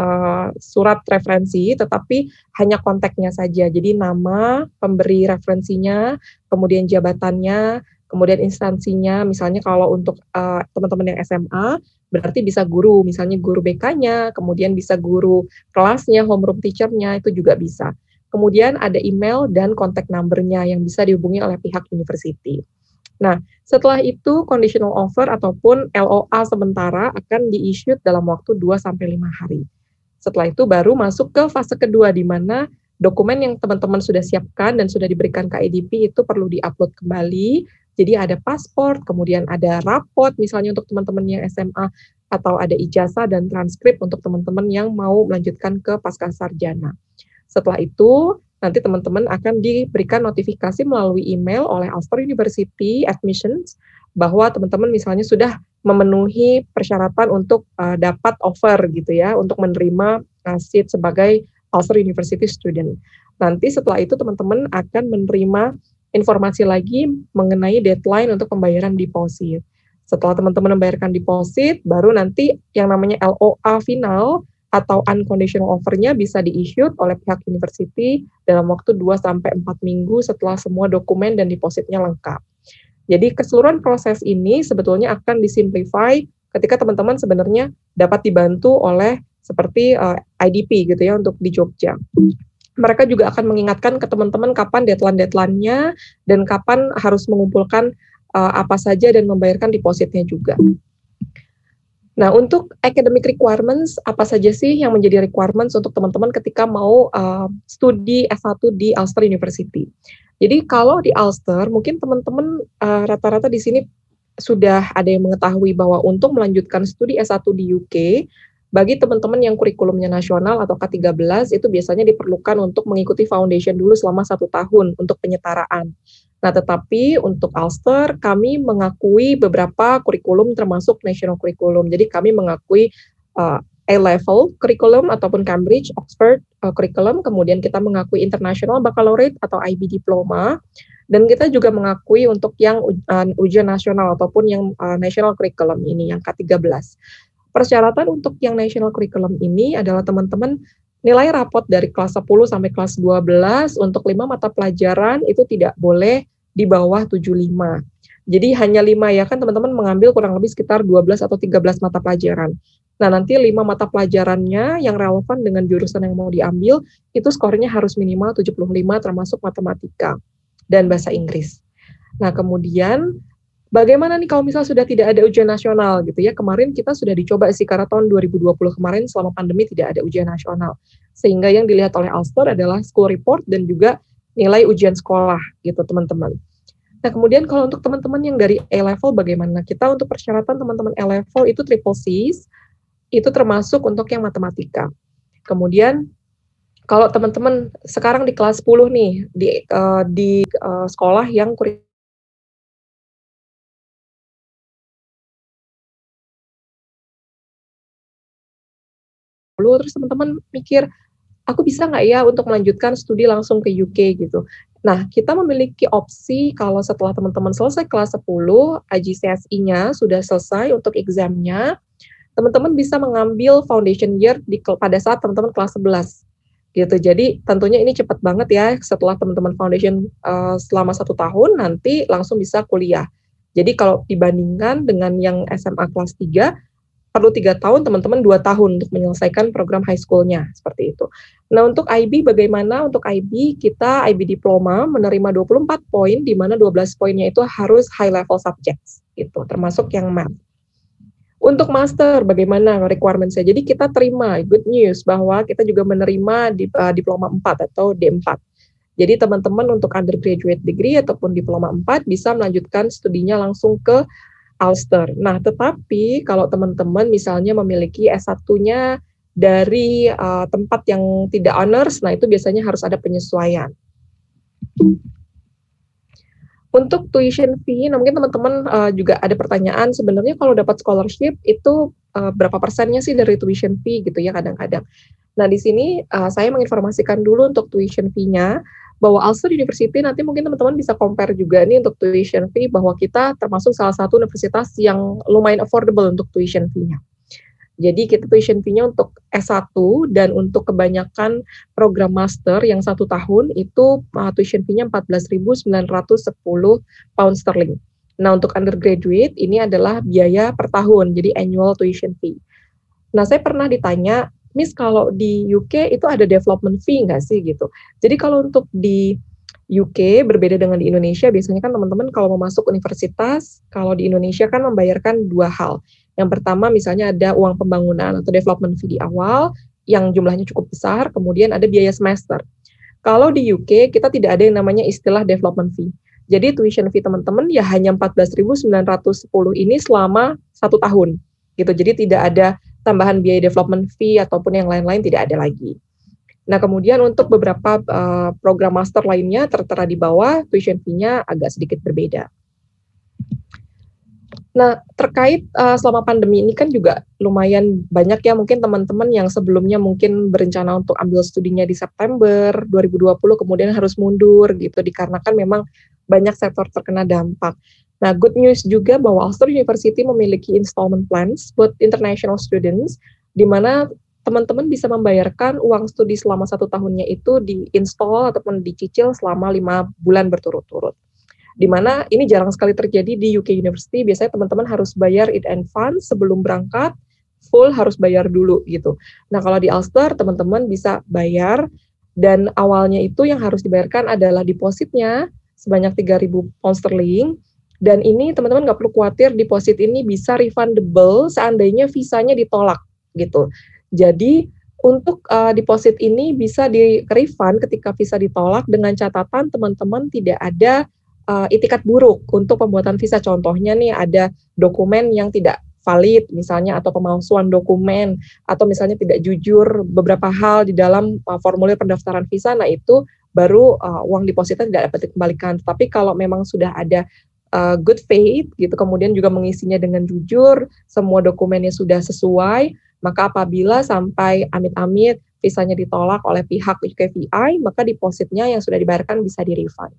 surat referensi, tetapi hanya kontaknya saja. Jadi nama, pemberi referensinya, kemudian jabatannya, kemudian instansinya. Misalnya kalau untuk teman-teman yang SMA, berarti bisa guru, misalnya guru BK-nya, kemudian bisa guru kelasnya, homeroom teacher-nya, itu juga bisa. Kemudian ada email dan kontak number-nya yang bisa dihubungi oleh pihak university. Nah, setelah itu conditional offer ataupun LOA sementara akan di-issue dalam waktu 2-5 hari. Setelah itu baru masuk ke fase kedua, di mana dokumen yang teman-teman sudah siapkan dan sudah diberikan ke IDP itu perlu di-upload kembali. Jadi ada paspor, kemudian ada raport misalnya untuk teman-teman yang SMA, atau ada ijazah dan transkrip untuk teman-teman yang mau melanjutkan ke pascasarjana. Setelah itu, nanti teman-teman akan diberikan notifikasi melalui email oleh Ulster University Admissions bahwa teman-teman misalnya sudah memenuhi persyaratan untuk dapat offer gitu ya, untuk menerima seat sebagai Ulster University student. Nanti setelah itu teman-teman akan menerima informasi lagi mengenai deadline untuk pembayaran deposit. Setelah teman-teman membayarkan deposit, baru nanti yang namanya LOA final atau unconditional offer-nya bisa di-issue oleh pihak university dalam waktu 2-4 minggu setelah semua dokumen dan depositnya lengkap. Jadi keseluruhan proses ini sebetulnya akan disimplify ketika teman-teman sebenarnya dapat dibantu oleh seperti IDP gitu ya untuk di Jogja. Mereka juga akan mengingatkan ke teman-teman kapan deadline-nya dan kapan harus mengumpulkan apa saja dan membayarkan depositnya juga. Nah, untuk academic requirements, apa saja sih yang menjadi requirements untuk teman-teman ketika mau studi S1 di Ulster University? Jadi kalau di Ulster, mungkin teman-teman rata-rata di sini sudah ada yang mengetahui bahwa untuk melanjutkan studi S1 di UK, bagi teman-teman yang kurikulumnya nasional atau K13, itu biasanya diperlukan untuk mengikuti foundation dulu selama 1 tahun untuk penyetaraan. Nah, tetapi untuk Ulster, kami mengakui beberapa kurikulum termasuk national curriculum. Jadi kami mengakui A-level curriculum ataupun Cambridge, Oxford curriculum, kemudian kita mengakui International Baccalaureate atau IB Diploma, dan kita juga mengakui untuk yang ujian nasional ataupun yang national curriculum ini, yang K13. Persyaratan untuk yang national curriculum ini adalah teman-teman nilai rapot dari kelas 10 sampai kelas 12 untuk 5 mata pelajaran itu tidak boleh di bawah 75. Jadi hanya 5 ya kan teman-teman mengambil kurang lebih sekitar 12 atau 13 mata pelajaran. Nah nanti 5 mata pelajarannya yang relevan dengan jurusan yang mau diambil, itu skornya harus minimal 75 termasuk matematika dan bahasa Inggris. Nah kemudian bagaimana nih kalau misal sudah tidak ada ujian nasional gitu ya, kemarin kita sudah dicoba sih karena tahun 2020 kemarin selama pandemi tidak ada ujian nasional. Sehingga yang dilihat oleh Ulster adalah school report dan juga nilai ujian sekolah gitu teman-teman. Nah, kemudian kalau untuk teman-teman yang dari A-level bagaimana? Kita untuk persyaratan teman-teman A-level itu triple Cs, itu termasuk untuk yang matematika. Kemudian kalau teman-teman sekarang di kelas 10 nih, di sekolah yang terus teman-teman mikir, aku bisa nggak ya untuk melanjutkan studi langsung ke UK gitu. Nah, kita memiliki opsi kalau setelah teman-teman selesai kelas 10, IGCSE-nya sudah selesai untuk exam-nya, teman-teman bisa mengambil foundation year pada saat teman-teman kelas 11. Gitu. Jadi tentunya ini cepat banget ya, setelah teman-teman foundation selama 1 tahun, nanti langsung bisa kuliah. Jadi kalau dibandingkan dengan yang SMA kelas 3, perlu 3 tahun, teman-teman 2 tahun untuk menyelesaikan program high school-nya, seperti itu. Nah, untuk IB bagaimana? Untuk IB, kita IB Diploma menerima 24 poin, di mana 12 poinnya itu harus high level subjects, gitu, termasuk yang math. Untuk master, bagaimana requirement-nya? Jadi kita terima, good news, bahwa kita juga menerima Diploma 4 atau D4. Jadi teman-teman untuk undergraduate degree ataupun Diploma 4 bisa melanjutkan studinya langsung ke Ulster. Nah, tetapi kalau teman-teman misalnya memiliki S1-nya dari tempat yang tidak honors, nah itu biasanya harus ada penyesuaian. Untuk tuition fee, nah mungkin teman-teman juga ada pertanyaan, sebenarnya kalau dapat scholarship itu berapa persennya sih dari tuition fee gitu ya kadang-kadang. Nah, di sini saya menginformasikan dulu untuk tuition fee-nya, bahwa Ulster University nanti mungkin teman-teman bisa compare juga nih untuk tuition fee, bahwa kita termasuk salah satu universitas yang lumayan affordable untuk tuition fee-nya. Jadi kita tuition fee-nya untuk S1 dan untuk kebanyakan program master yang 1 tahun itu tuition fee-nya 14.910 pound sterling. Nah, untuk undergraduate ini adalah biaya per tahun, jadi annual tuition fee. Nah, saya pernah ditanya, Miss, kalau di UK itu ada development fee nggak sih gitu? Jadi kalau untuk di UK berbeda dengan di Indonesia, biasanya kan teman-teman kalau mau masuk universitas, kalau di Indonesia kan membayarkan 2 hal. Yang pertama misalnya ada uang pembangunan atau development fee di awal, yang jumlahnya cukup besar, kemudian ada biaya semester. Kalau di UK, kita tidak ada yang namanya istilah development fee. Jadi tuition fee teman-teman ya hanya 14.910 ini selama 1 tahun. Gitu. Jadi tidak ada tambahan biaya development fee ataupun yang lain-lain, tidak ada lagi. Nah, kemudian untuk beberapa program master lainnya tertera di bawah, tuition fee-nya agak sedikit berbeda. Nah, terkait selama pandemi ini kan juga lumayan banyak ya mungkin teman-teman yang sebelumnya mungkin berencana untuk ambil studinya di September 2020 kemudian harus mundur gitu dikarenakan memang banyak sektor terkena dampak. Nah, good news juga bahwa Ulster University memiliki installment plans buat international students, di mana teman-teman bisa membayarkan uang studi selama 1 tahunnya itu di-install ataupun dicicil selama 5 bulan berturut-turut. Di mana ini jarang sekali terjadi di UK University, biasanya teman-teman harus bayar in advance sebelum berangkat, full harus bayar dulu gitu. Nah, kalau di Ulster, teman-teman bisa bayar, dan awalnya itu yang harus dibayarkan adalah depositnya sebanyak 3.000 pound sterling, dan ini teman-teman nggak perlu khawatir, deposit ini bisa refundable seandainya visanya ditolak gitu. Jadi untuk deposit ini bisa di-refund ketika visa ditolak dengan catatan teman-teman tidak ada itikat buruk untuk pembuatan visa. Contohnya nih ada dokumen yang tidak valid misalnya atau pemalsuan dokumen atau misalnya tidak jujur beberapa hal di dalam formulir pendaftaran visa, nah itu baru uang depositnya tidak dapat dikembalikan. Tapi kalau memang sudah ada good faith gitu, kemudian juga mengisinya dengan jujur, semua dokumennya sudah sesuai, maka apabila sampai amit-amit visanya ditolak oleh pihak UKVI, maka depositnya yang sudah dibayarkan bisa di-refund.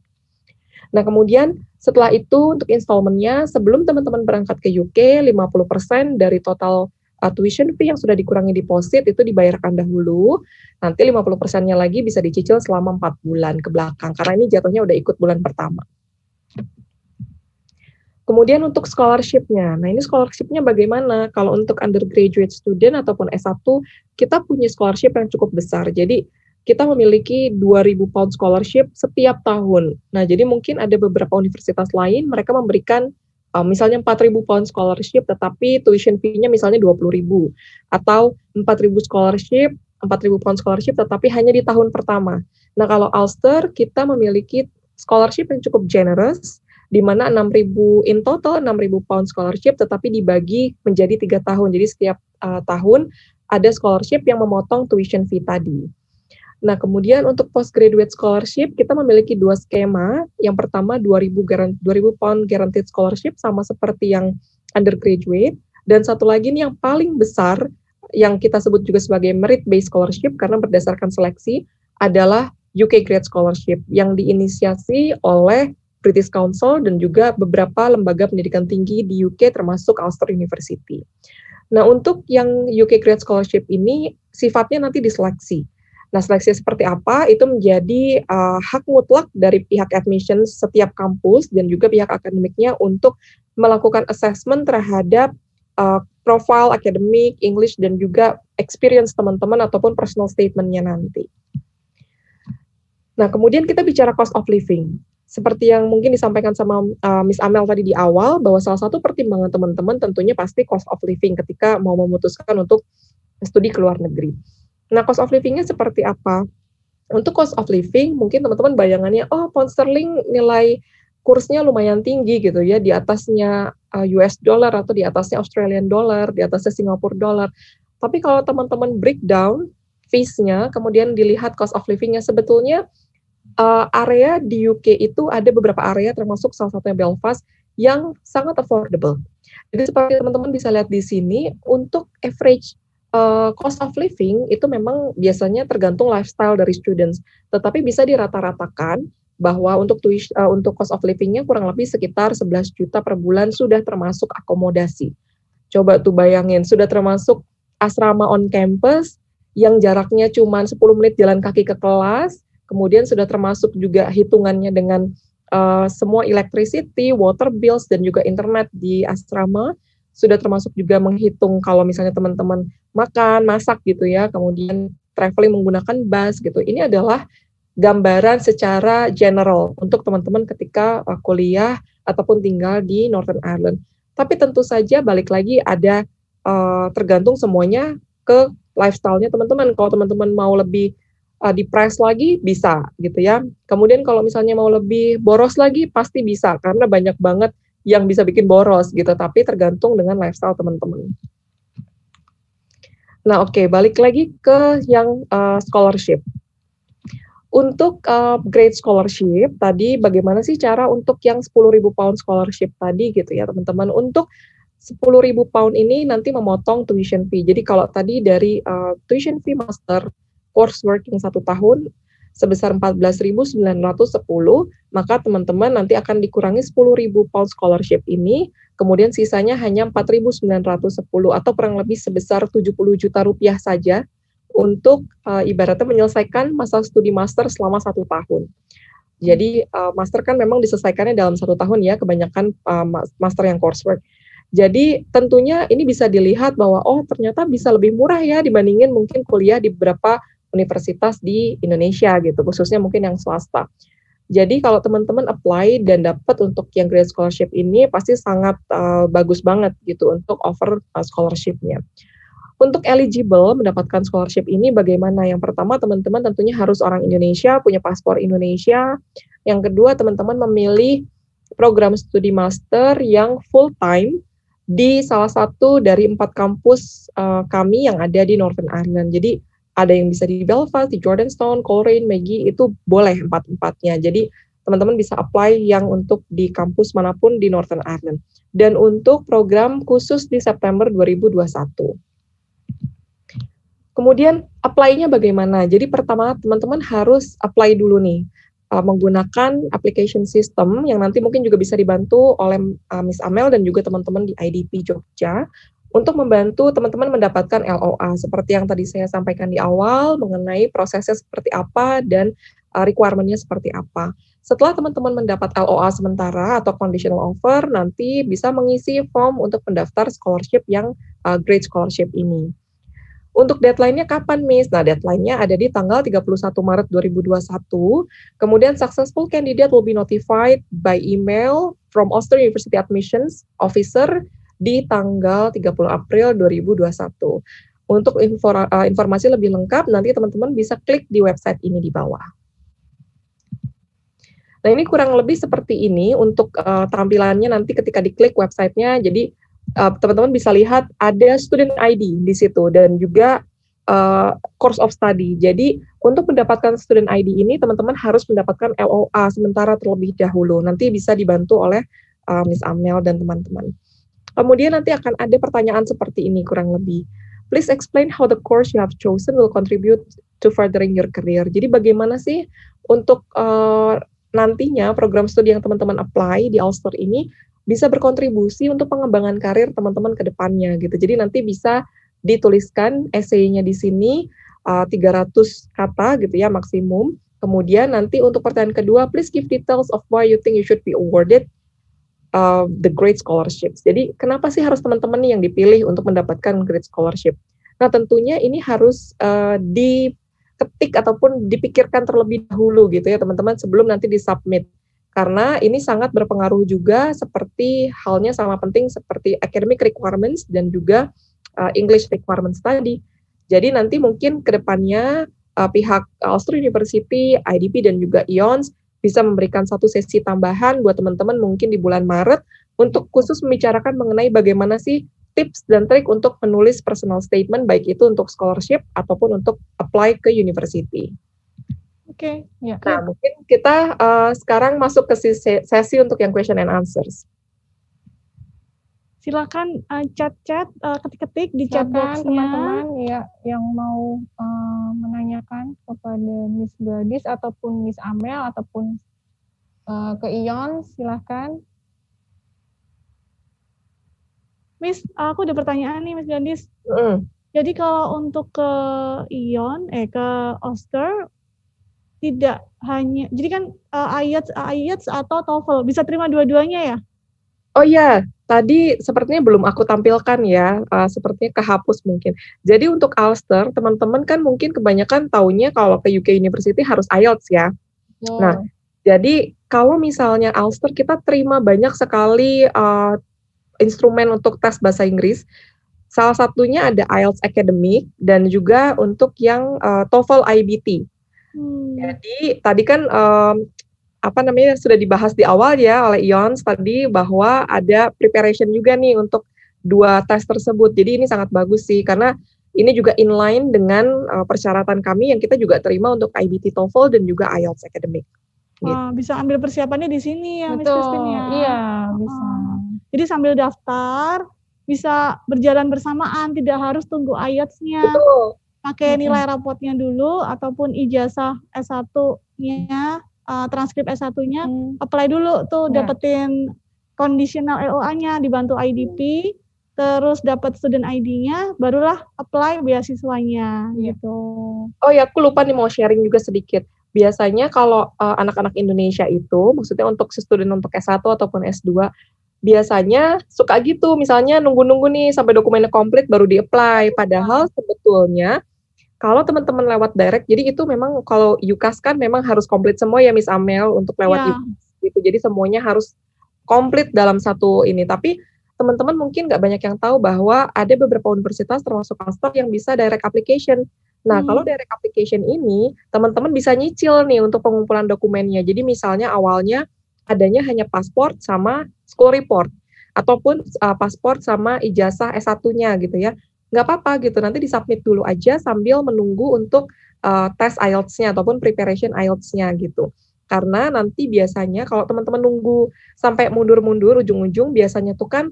Nah, kemudian setelah itu untuk installment-nya, sebelum teman-teman berangkat ke UK, 50% dari total tuition fee yang sudah dikurangi deposit itu dibayarkan dahulu, nanti 50%-nya lagi bisa dicicil selama 4 bulan ke belakang, karena ini jatuhnya udah ikut bulan pertama. Kemudian untuk scholarship-nya, nah ini scholarship-nya bagaimana? Kalau untuk undergraduate student ataupun S1, kita punya scholarship yang cukup besar. Jadi kita memiliki 2.000 pound scholarship setiap tahun. Nah jadi mungkin ada beberapa universitas lain, mereka memberikan misalnya 4.000 pound scholarship, tetapi tuition fee-nya misalnya 20.000. Atau 4.000 scholarship, 4.000 pound scholarship, tetapi hanya di tahun pertama. Nah kalau Ulster, kita memiliki scholarship yang cukup generous, di mana 6.000 in total 6.000 pound scholarship, tetapi dibagi menjadi 3 tahun. Jadi setiap tahun ada scholarship yang memotong tuition fee tadi. Nah kemudian untuk postgraduate scholarship kita memiliki 2 skema. Yang pertama 2.000 pound guaranteed scholarship sama seperti yang undergraduate. Dan satu lagi nih yang paling besar yang kita sebut juga sebagai merit based scholarship karena berdasarkan seleksi adalah UK Grad Scholarship yang diinisiasi oleh British Council dan juga beberapa lembaga pendidikan tinggi di UK termasuk Ulster University. Nah untuk yang UK Grad Scholarship ini sifatnya nanti diseleksi. Nah seleksi seperti apa itu menjadi hak mutlak dari pihak admissions setiap kampus dan juga pihak akademiknya untuk melakukan assessment terhadap profile akademik, English dan juga experience teman-teman ataupun personal statement-nya nanti. Nah kemudian kita bicara cost of living. Seperti yang mungkin disampaikan sama Miss Amel tadi di awal, bahwa salah satu pertimbangan teman-teman tentunya pasti cost of living ketika mau memutuskan untuk studi ke luar negeri. Nah, cost of living-nya seperti apa? Untuk cost of living, mungkin teman-teman bayangannya, pound sterling nilai kursnya lumayan tinggi gitu ya, di atasnya US dollar atau di atasnya Australian dollar, di atasnya Singapore dollar. Tapi kalau teman-teman breakdown fees-nya, kemudian dilihat cost of living-nya sebetulnya, area di UK itu ada beberapa area termasuk salah satunya Belfast yang sangat affordable. Jadi seperti teman-teman bisa lihat di sini untuk average cost of living itu memang biasanya tergantung lifestyle dari students, tetapi bisa dirata-ratakan bahwa untuk cost of living-nya kurang lebih sekitar 11 juta per bulan sudah termasuk akomodasi. Coba tuh bayangin, sudah termasuk asrama on campus yang jaraknya cuma 10 menit jalan kaki ke kelas. Kemudian sudah termasuk juga hitungannya dengan semua electricity, water bills, dan juga internet di asrama. Sudah termasuk juga menghitung kalau misalnya teman-teman makan, masak gitu ya, kemudian traveling menggunakan bus gitu. Ini adalah gambaran secara general untuk teman-teman ketika kuliah ataupun tinggal di Northern Ireland. Tapi tentu saja balik lagi ada tergantung semuanya ke lifestyle-nya teman-teman. Kalau teman-teman mau lebih di price lagi bisa gitu ya. Kemudian kalau misalnya mau lebih boros lagi pasti bisa karena banyak banget yang bisa bikin boros gitu, tapi tergantung dengan lifestyle teman-teman. Nah oke, balik lagi ke yang scholarship. Untuk grade scholarship tadi bagaimana sih cara untuk yang 10.000 pound scholarship tadi gitu ya teman-teman. Untuk 10.000 pound ini nanti memotong tuition fee. Jadi kalau tadi dari tuition fee master coursework yang 1 tahun sebesar 14.910, maka teman-teman nanti akan dikurangi 10.000 pound scholarship ini, kemudian sisanya hanya 4.910 atau kurang lebih sebesar 70 juta rupiah saja untuk ibaratnya menyelesaikan masa studi master selama 1 tahun. Jadi master kan memang diselesaikannya dalam 1 tahun ya, kebanyakan master yang coursework. Jadi tentunya ini bisa dilihat bahwa ternyata bisa lebih murah ya dibandingin mungkin kuliah di beberapa universitas di Indonesia gitu, khususnya mungkin yang swasta. Jadi kalau teman-teman apply dan dapat untuk yang grad scholarship ini pasti sangat bagus banget gitu untuk offer scholarship-nya. Untuk eligible mendapatkan scholarship ini bagaimana? Yang pertama teman-teman tentunya harus orang Indonesia, punya paspor Indonesia. Yang kedua teman-teman memilih program studi master yang full time di salah satu dari 4 kampus kami yang ada di Northern Ireland. Jadi ada yang bisa di Belfast, di Jordanstone, Coleraine, Maggie, itu boleh 4-4-nya. Jadi teman-teman bisa apply yang untuk di kampus manapun di Northern Ireland. Dan untuk program khusus di September 2021. Kemudian apply-nya bagaimana? Jadi pertama teman-teman harus apply dulu nih, menggunakan application system yang nanti mungkin juga bisa dibantu oleh Miss Amel dan juga teman-teman di IDP Jogja, untuk membantu teman-teman mendapatkan LOA seperti yang tadi saya sampaikan di awal mengenai prosesnya seperti apa dan requirement-nya seperti apa. Setelah teman-teman mendapat LOA sementara atau conditional offer, nanti bisa mengisi form untuk mendaftar scholarship yang Great Scholarship ini. Untuk deadline-nya kapan, Miss? Nah, deadline-nya ada di tanggal 31 Maret 2021. Kemudian successful candidate will be notified by email from Ulster University Admissions Officer di tanggal 30 April 2021. Untuk informasi lebih lengkap, nanti teman-teman bisa klik di website ini di bawah. Nah, ini kurang lebih seperti ini untuk tampilannya nanti ketika diklik websitenya. Jadi, teman-teman bisa lihat ada student ID di situ dan juga course of study. Jadi untuk mendapatkan student ID ini teman-teman harus mendapatkan LOA sementara terlebih dahulu. Nanti bisa dibantu oleh Miss Amel dan teman-teman. Kemudian nanti akan ada pertanyaan seperti ini kurang lebih. Please explain how the course you have chosen will contribute to furthering your career. Jadi bagaimana sih untuk nantinya program studi yang teman-teman apply di Ulster ini bisa berkontribusi untuk pengembangan karir teman-teman ke depannya gitu. Jadi nanti bisa dituliskan essay-nya di sini 300 kata gitu ya maksimum. Kemudian nanti untuk pertanyaan kedua, please give details of why you think you should be awarded the Great Scholarships. Jadi kenapa sih harus teman-teman nih yang dipilih untuk mendapatkan Great Scholarship? Nah tentunya ini harus diketik ataupun dipikirkan terlebih dahulu gitu ya teman-teman sebelum nanti disubmit. Karena ini sangat berpengaruh juga seperti halnya sama penting seperti academic requirements dan juga English requirements tadi. Jadi nanti mungkin ke depannya pihak Ulster University, IDP dan juga IONS bisa memberikan satu sesi tambahan buat teman-teman mungkin di bulan Maret untuk khusus membicarakan mengenai bagaimana sih tips dan trik untuk menulis personal statement baik itu untuk scholarship ataupun untuk apply ke university. Oke, ya. Nah, mungkin kita sekarang masuk ke sesi untuk yang question and answers. Silakan chat-chat, ketik-ketik di chat box-nya. Teman-teman ya yang mau menanyakan kepada Miss Gladys ataupun Miss Amel ataupun ke Ion, silakan. Miss, aku ada pertanyaan nih Miss Gladys. Jadi kalau untuk ke Ion, ke Ulster tidak hanya, jadi kan IELTS atau TOEFL bisa terima dua-duanya ya? Oh iya, tadi sepertinya belum aku tampilkan ya, sepertinya kehapus mungkin. Jadi untuk Ulster, teman-teman kan mungkin kebanyakan taunya kalau ke UK University harus IELTS ya. Nah, jadi kalau misalnya Ulster kita terima banyak sekali instrumen untuk tes bahasa Inggris. Salah satunya ada IELTS Academic dan juga untuk yang TOEFL IBT. Jadi tadi kan sudah dibahas di awal ya oleh IONS tadi bahwa ada preparation juga nih untuk dua tes tersebut. Jadi ini sangat bagus sih karena ini juga inline dengan persyaratan kami yang kita juga terima untuk IBT TOEFL dan juga IELTS Academic. Gitu. Bisa ambil persiapannya di sini ya, Miss Christine ya. Iya, bisa. Jadi sambil daftar bisa berjalan bersamaan, tidak harus tunggu IELTS-nya. Betul. Pakai nilai rapotnya dulu ataupun ijazah S1-nya, transkrip S1-nya, apply dulu tuh dapetin conditional LOA-nya, dibantu IDP, terus dapat student ID-nya, barulah apply beasiswanya gitu. Oh ya, aku lupa nih mau sharing juga sedikit. Biasanya kalau anak-anak Indonesia itu, maksudnya untuk student untuk S1 ataupun S2, biasanya suka gitu, misalnya nunggu-nunggu nih sampai dokumennya komplit baru di-apply. Padahal sebetulnya kalau teman-teman lewat direct, jadi itu memang kalau UCAS kan memang harus komplit semua ya Miss Amel untuk lewat UCAS gitu. Jadi semuanya harus komplit dalam satu ini. Tapi teman-teman mungkin nggak banyak yang tahu bahwa ada beberapa universitas termasuk Ulster yang bisa direct application. Nah, kalau direct application ini, teman-teman bisa nyicil nih untuk pengumpulan dokumennya. Jadi misalnya awalnya adanya hanya paspor sama school report, ataupun paspor sama ijazah S1-nya gitu ya. Nggak apa-apa gitu, nanti disubmit dulu aja sambil menunggu untuk tes IELTS-nya ataupun preparation IELTS-nya gitu. Karena nanti biasanya kalau teman-teman nunggu sampai mundur-mundur ujung-ujung, biasanya tuh kan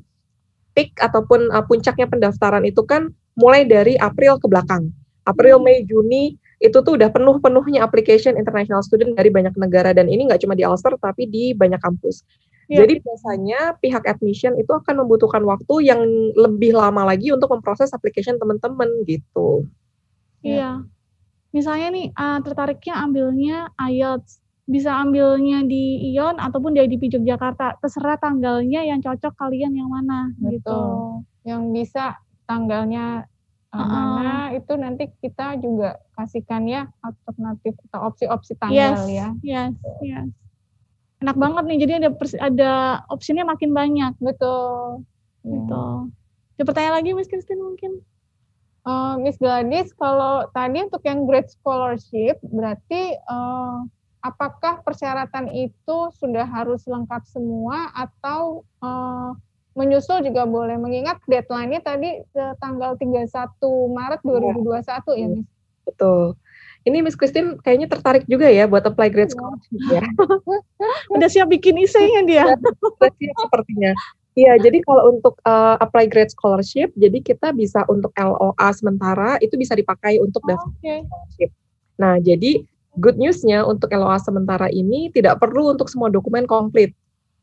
peak ataupun puncaknya pendaftaran itu kan mulai dari April ke belakang. April, Mei, Juni, itu tuh udah penuh-penuhnya application international student dari banyak negara, dan ini nggak cuma di Ulster tapi di banyak kampus. Jadi biasanya pihak admission itu akan membutuhkan waktu yang lebih lama lagi untuk memproses application teman-teman gitu. Iya. Misalnya nih tertariknya ambilnya IELTS, bisa ambilnya di ION ataupun di IDP Yogyakarta. Terserah tanggalnya yang cocok kalian yang mana. Betul. Gitu. Yang bisa tanggalnya mana itu nanti kita juga kasihkan ya alternatif atau opsi-opsi tanggal ya. Yes. Enak banget nih. Jadi ada opsinya makin banyak. Betul. Gitu. Ada pertanyaan lagi Miss Christine mungkin? Miss Gladys, kalau tadi untuk yang grade scholarship berarti apakah persyaratan itu sudah harus lengkap semua atau menyusul juga boleh? Mengingat deadline-nya tadi tanggal 31 Maret 2021 ya, Miss? Betul. Ini Miss Christine kayaknya tertarik juga ya buat apply grade scholarship ya. Udah siap bikin essay-nya dia? Udah siap sepertinya. Iya, jadi kalau untuk apply grade scholarship, jadi kita bisa untuk LOA sementara, itu bisa dipakai untuk daftar scholarship. Nah, jadi good news-nya untuk LOA sementara ini tidak perlu untuk semua dokumen komplit.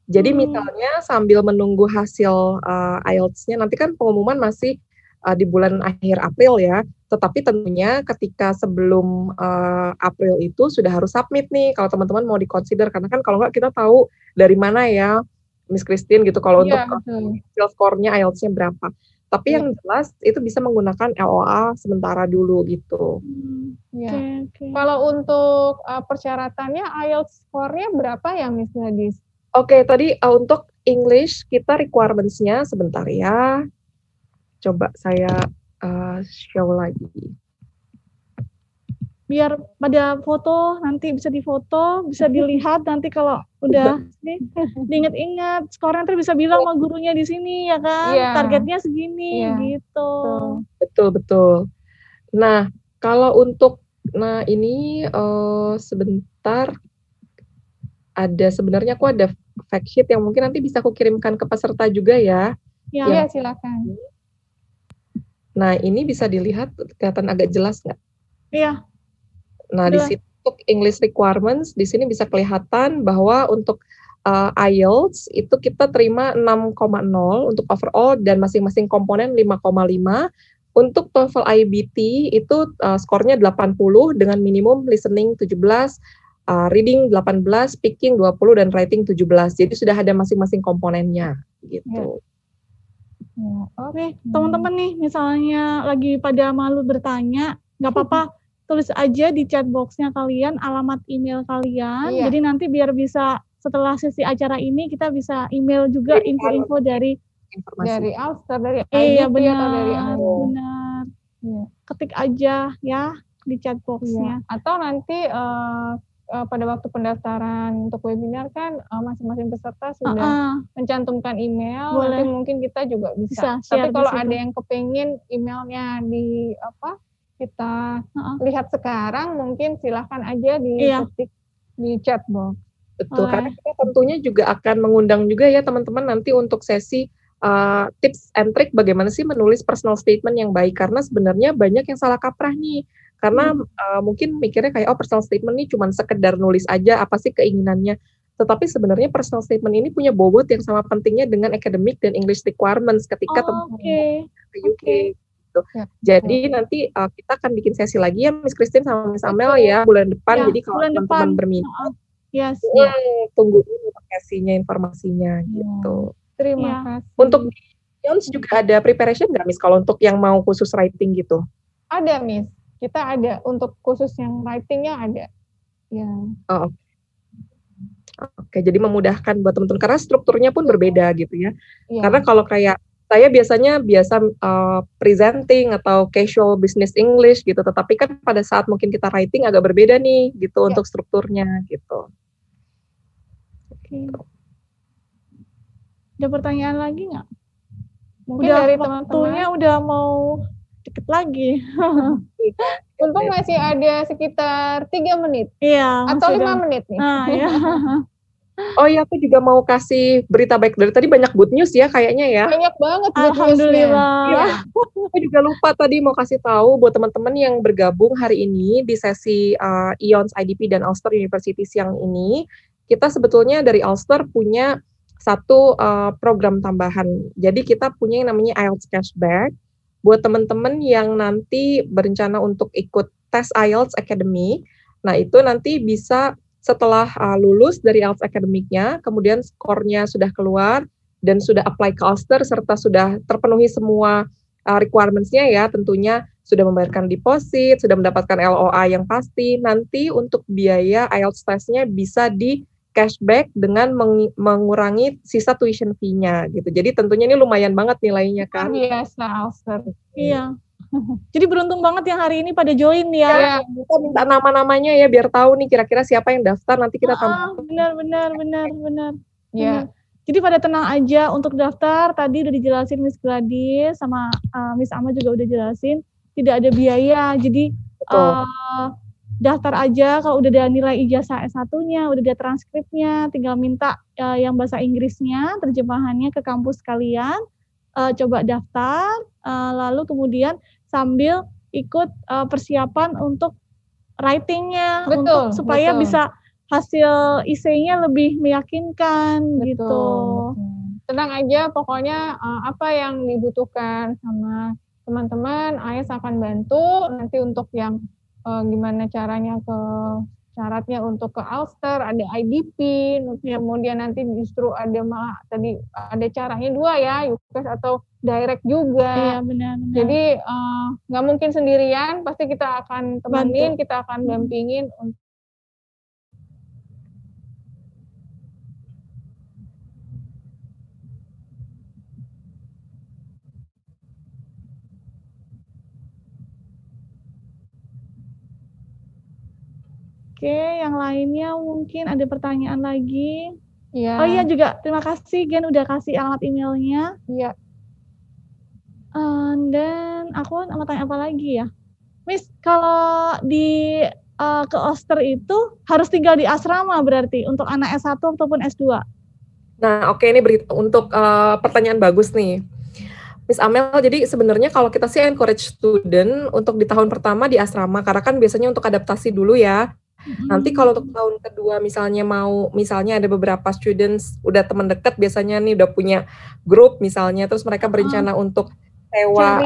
Jadi misalnya sambil menunggu hasil IELTS-nya, nanti kan pengumuman masih di bulan akhir April ya, tetapi tentunya ketika sebelum April itu sudah harus submit nih kalau teman-teman mau di-consider, karena kan kalau nggak kita tahu dari mana ya Miss Christine gitu kalau untuk hasil skornya IELTS-nya berapa. Tapi yang jelas itu bisa menggunakan LOA sementara dulu gitu. Okay. Kalau untuk persyaratannya IELTS skornya berapa ya Miss Gladys? Oke, tadi untuk English kita requirements-nya sebentar ya. Coba saya show lagi. Biar pada foto nanti bisa difoto, bisa dilihat nanti kalau udah nih diingat-ingat skornya nanti bisa bilang sama gurunya di sini ya kan, targetnya segini gitu. Betul. Nah, kalau untuk ini sebentar sebenarnya aku ada fact sheet yang mungkin nanti bisa aku kirimkan ke peserta juga ya. Iya, silakan. Nah, ini bisa dilihat kelihatan agak jelas nggak? Iya. Nah, di sini untuk English requirements, di sini bisa kelihatan bahwa untuk IELTS itu kita terima 6,0 untuk overall dan masing-masing komponen 5,5. Untuk TOEFL IBT itu skornya 80 dengan minimum listening 17, reading 18, speaking 20 dan writing 17. Jadi sudah ada masing-masing komponennya gitu. Oke, teman-teman nih misalnya lagi pada malu bertanya, nggak apa-apa. Tulis aja di chat box-nya kalian alamat email kalian. Jadi nanti biar bisa setelah sesi acara ini kita bisa email juga info-info dari Ulster, dari IDP atau dari benar. Ketik aja ya di chat box-nya. Atau nanti pada waktu pendaftaran untuk webinar kan masing-masing peserta sudah mencantumkan email. Nanti mungkin kita juga bisa. Tapi kalau ada yang kepengen emailnya kita lihat sekarang, mungkin silahkan aja diketik di chat box. Betul, karena kita tentunya juga akan mengundang juga ya teman-teman nanti untuk sesi tips and trick bagaimana sih menulis personal statement yang baik, karena sebenarnya banyak yang salah kaprah nih, karena mungkin mikirnya kayak personal statement ini cuma sekedar nulis aja apa sih keinginannya, tetapi sebenarnya personal statement ini punya bobot yang sama pentingnya dengan academic dan English requirements ketika teman-teman ke UK. Jadi nanti kita akan bikin sesi lagi ya Miss Christine sama Miss Amel ya bulan depan. Jadi kalau teman-teman berminat, tunggu dulu sesinya, informasinya gitu. Terima kasih. Untuk Yons juga ada preparation nggak Miss kalau untuk yang mau khusus writing gitu? Ada Miss, kita ada untuk khusus yang writingnya ada. Oke, jadi memudahkan buat teman-teman karena strukturnya pun berbeda gitu ya. Karena kalau kayak saya biasanya presenting atau casual business English gitu, tetapi kan pada saat mungkin kita writing agak berbeda nih gitu untuk strukturnya gitu. Ada pertanyaan lagi nggak? Mungkin dari waktunya udah mau dikit lagi. Untung masih ada sekitar 3 menit. Atau 5 menit nih. Oh iya, aku juga mau kasih berita baik dari tadi, banyak good news ya kayaknya ya. Banyak banget good newsnya. Alhamdulillah. Aku juga lupa tadi mau kasih tahu buat teman-teman yang bergabung hari ini di sesi IONS IDP dan Ulster University siang ini. Kita sebetulnya dari Ulster punya satu program tambahan. Jadi kita punya yang namanya IELTS Cashback. Buat teman-teman yang nanti berencana untuk ikut tes IELTS Academy, nah itu nanti bisa setelah lulus dari IELTS akademiknya, kemudian skornya sudah keluar dan sudah apply ke Ulster serta sudah terpenuhi semua requirements-nya ya, tentunya sudah membayarkan deposit, sudah mendapatkan LOA yang pasti, nanti untuk biaya IELTS test-nya bisa di cashback dengan mengurangi sisa tuition fee-nya gitu. Jadi tentunya ini lumayan banget nilainya kan. Biasa Ulster. Iya. Jadi beruntung banget yang hari ini pada join ya. Ya, kita minta nama-namanya ya biar tahu nih kira-kira siapa yang daftar, nanti kita tambah. Benar. Ya. Jadi pada tenang aja untuk daftar, tadi udah dijelasin Miss Gladys sama Miss Ama juga udah jelasin, tidak ada biaya. Jadi daftar aja kalau udah ada nilai ijazah S1-nya, udah ada transkripnya, tinggal minta yang bahasa Inggrisnya, terjemahannya ke kampus kalian, coba daftar, lalu kemudian sambil ikut persiapan untuk writing-nya, untuk supaya bisa hasil essay-nya lebih meyakinkan gitu. Tenang aja, pokoknya apa yang dibutuhkan sama teman-teman, AIS akan bantu. Nanti untuk yang gimana caranya ke syaratnya untuk ke Ulster, ada IDP, kemudian nanti justru ada malah tadi ada caranya dua ya, UCAS atau direct juga. Iya, benar. Jadi nggak mungkin sendirian, pasti kita akan temenin, kita akan dampingin. Oke, yang lainnya mungkin ada pertanyaan lagi. Ya. Oh iya juga, terima kasih Gen udah kasih alamat emailnya. Iya. Dan aku mau tanya apa lagi ya? Miss, kalau di ke Ulster itu harus tinggal di asrama berarti untuk anak S1 ataupun S2? Nah, oke, ini untuk pertanyaan bagus nih. Miss Amel, jadi sebenarnya kalau kita sih encourage student untuk di tahun pertama di asrama, karena kan biasanya untuk adaptasi dulu ya. Nanti kalau untuk tahun kedua misalnya ada beberapa students udah teman dekat biasanya nih udah punya grup misalnya, terus mereka berencana untuk sewa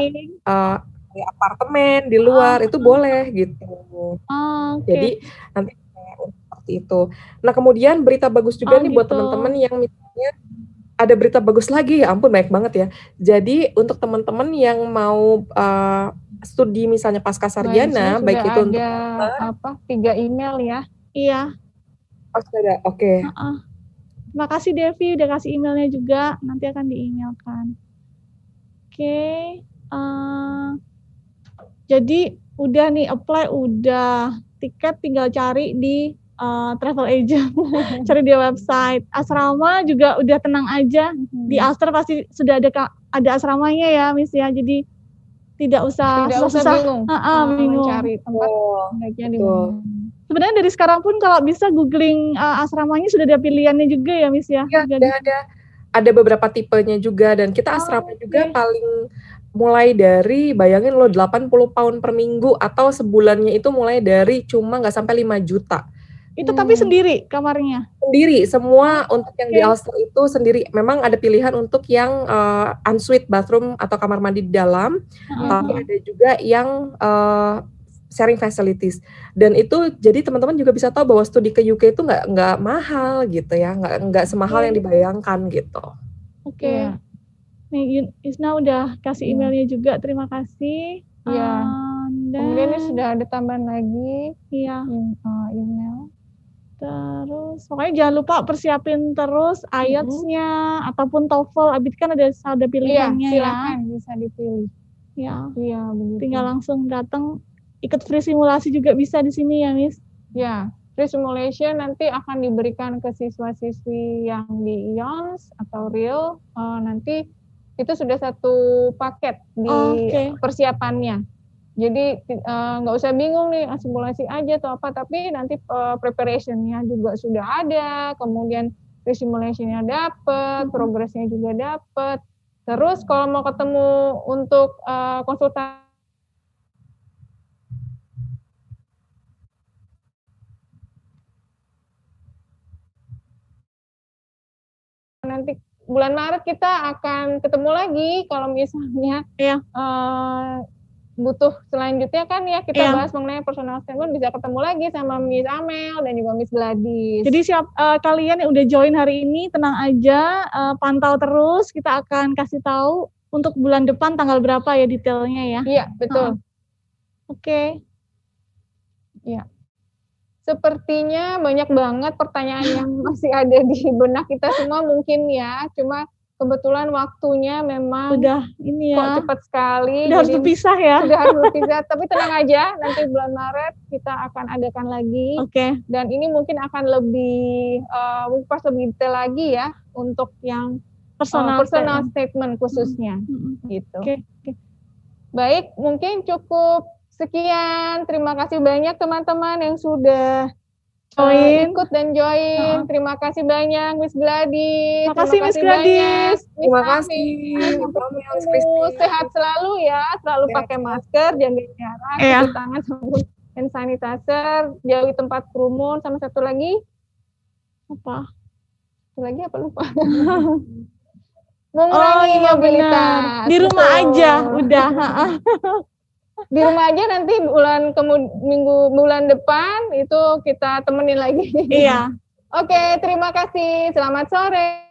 apartemen di luar, itu boleh gitu. Jadi nanti seperti itu. Nah kemudian berita bagus juga nih buat teman-teman yang misalnya ada berita bagus lagi, ya ampun banyak banget ya. Jadi untuk teman-teman yang mau studi misalnya pasca sarjana, baik itu untuk 3 email ya. Iya. Oh, sudah, oke. Terima kasih Devi udah kasih emailnya juga, nanti akan di-emailkan. Oke. Jadi udah nih apply, udah tiket tinggal cari di travel agent, cari di website. Asrama juga udah tenang aja. Di Ulster pasti sudah ada asramanya ya, Miss ya. Jadi tidak usah bingung. Mencari tempat baiknya di mana. Sebenarnya dari sekarang pun kalau bisa googling asramanya sudah ada pilihannya juga ya, Miss ya. Ya, ada beberapa tipenya juga dan kita asrama juga paling mulai dari bayangin lo 80 pound per minggu atau sebulannya itu mulai dari cuma nggak sampai 5 juta. Itu tapi sendiri kamarnya? Sendiri, semua untuk yang di Ulster itu sendiri. Memang ada pilihan untuk yang ensuite bathroom atau kamar mandi di dalam, tapi ada juga yang sharing facilities. Dan itu jadi teman-teman juga bisa tahu bahwa studi ke UK itu nggak mahal gitu ya, nggak semahal yang dibayangkan gitu. Oke. Nih Isna udah kasih emailnya juga, terima kasih. Iya. Kemudian ini sudah ada tambahan lagi. Iya. Email. Terus, pokoknya jangan lupa persiapin terus IELTS-nya ataupun TOEFL. Abis kan ada pilihannya ya. Silakan bisa dipilih. Ya. Iya, begitu. Tinggal langsung datang, ikut free simulasi juga bisa di sini ya, Miss. Ya, free simulation nanti akan diberikan ke siswa-siswi yang di IONS atau REAL. Nanti itu sudah satu paket di persiapannya. Jadi nggak usah bingung nih simulasi aja atau apa, tapi nanti preparation-nya juga sudah ada, kemudian simulation-nya dapat, progresnya juga dapat. Terus kalau mau ketemu untuk konsultasi nanti bulan Maret kita akan ketemu lagi kalau misalnya butuh selanjutnya kan ya kita bahas mengenai personal statement, bisa ketemu lagi sama Miss Amel dan juga Miss Gladys. Jadi kalian yang udah join hari ini tenang aja, pantau terus, kita akan kasih tahu untuk bulan depan tanggal berapa ya detailnya ya. Iya, betul. Oke. Iya. Sepertinya banyak banget pertanyaan yang masih ada di benak kita semua mungkin ya, cuma kebetulan waktunya memang udah ini ya, cepat sekali. Udah harus berpisah ya. Udah harus berpisah, tapi tenang aja, nanti bulan Maret kita akan adakan lagi. Oke. Dan ini mungkin akan lebih mengupas lebih detail lagi ya untuk yang personal statement khususnya, gitu. Oke. Baik, mungkin cukup sekian. Terima kasih banyak teman-teman yang sudah ikut dan join. Terima kasih banyak Miss Gladys. Terima kasih Miss Gladys. Terima kasih. Sehat selalu ya, selalu pakai masker, jaga jarak, cuci tangan sabun hand sanitizer, jauhi tempat kerumun, sama satu lagi apa? Satu lagi apa lupa? Mengurangi mobilitas. Di rumah aja, udah. Di rumah aja, nanti bulan depan itu kita temenin lagi. Iya. Oke, terima kasih. Selamat sore.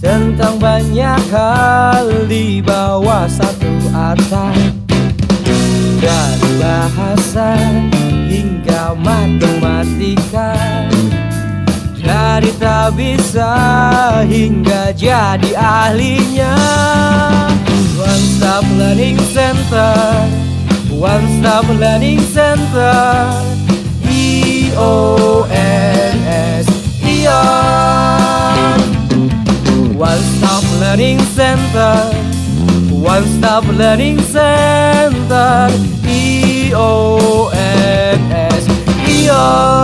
Tentang banyak hal di bawah satu atap, dari bahasa hingga matematika, dari tak bisa hingga jadi ahlinya. One Stop Learning Center, One Stop Learning Center, EONS, EON. One Stop Learning Center, One Stop Learning Center, EONS, EON.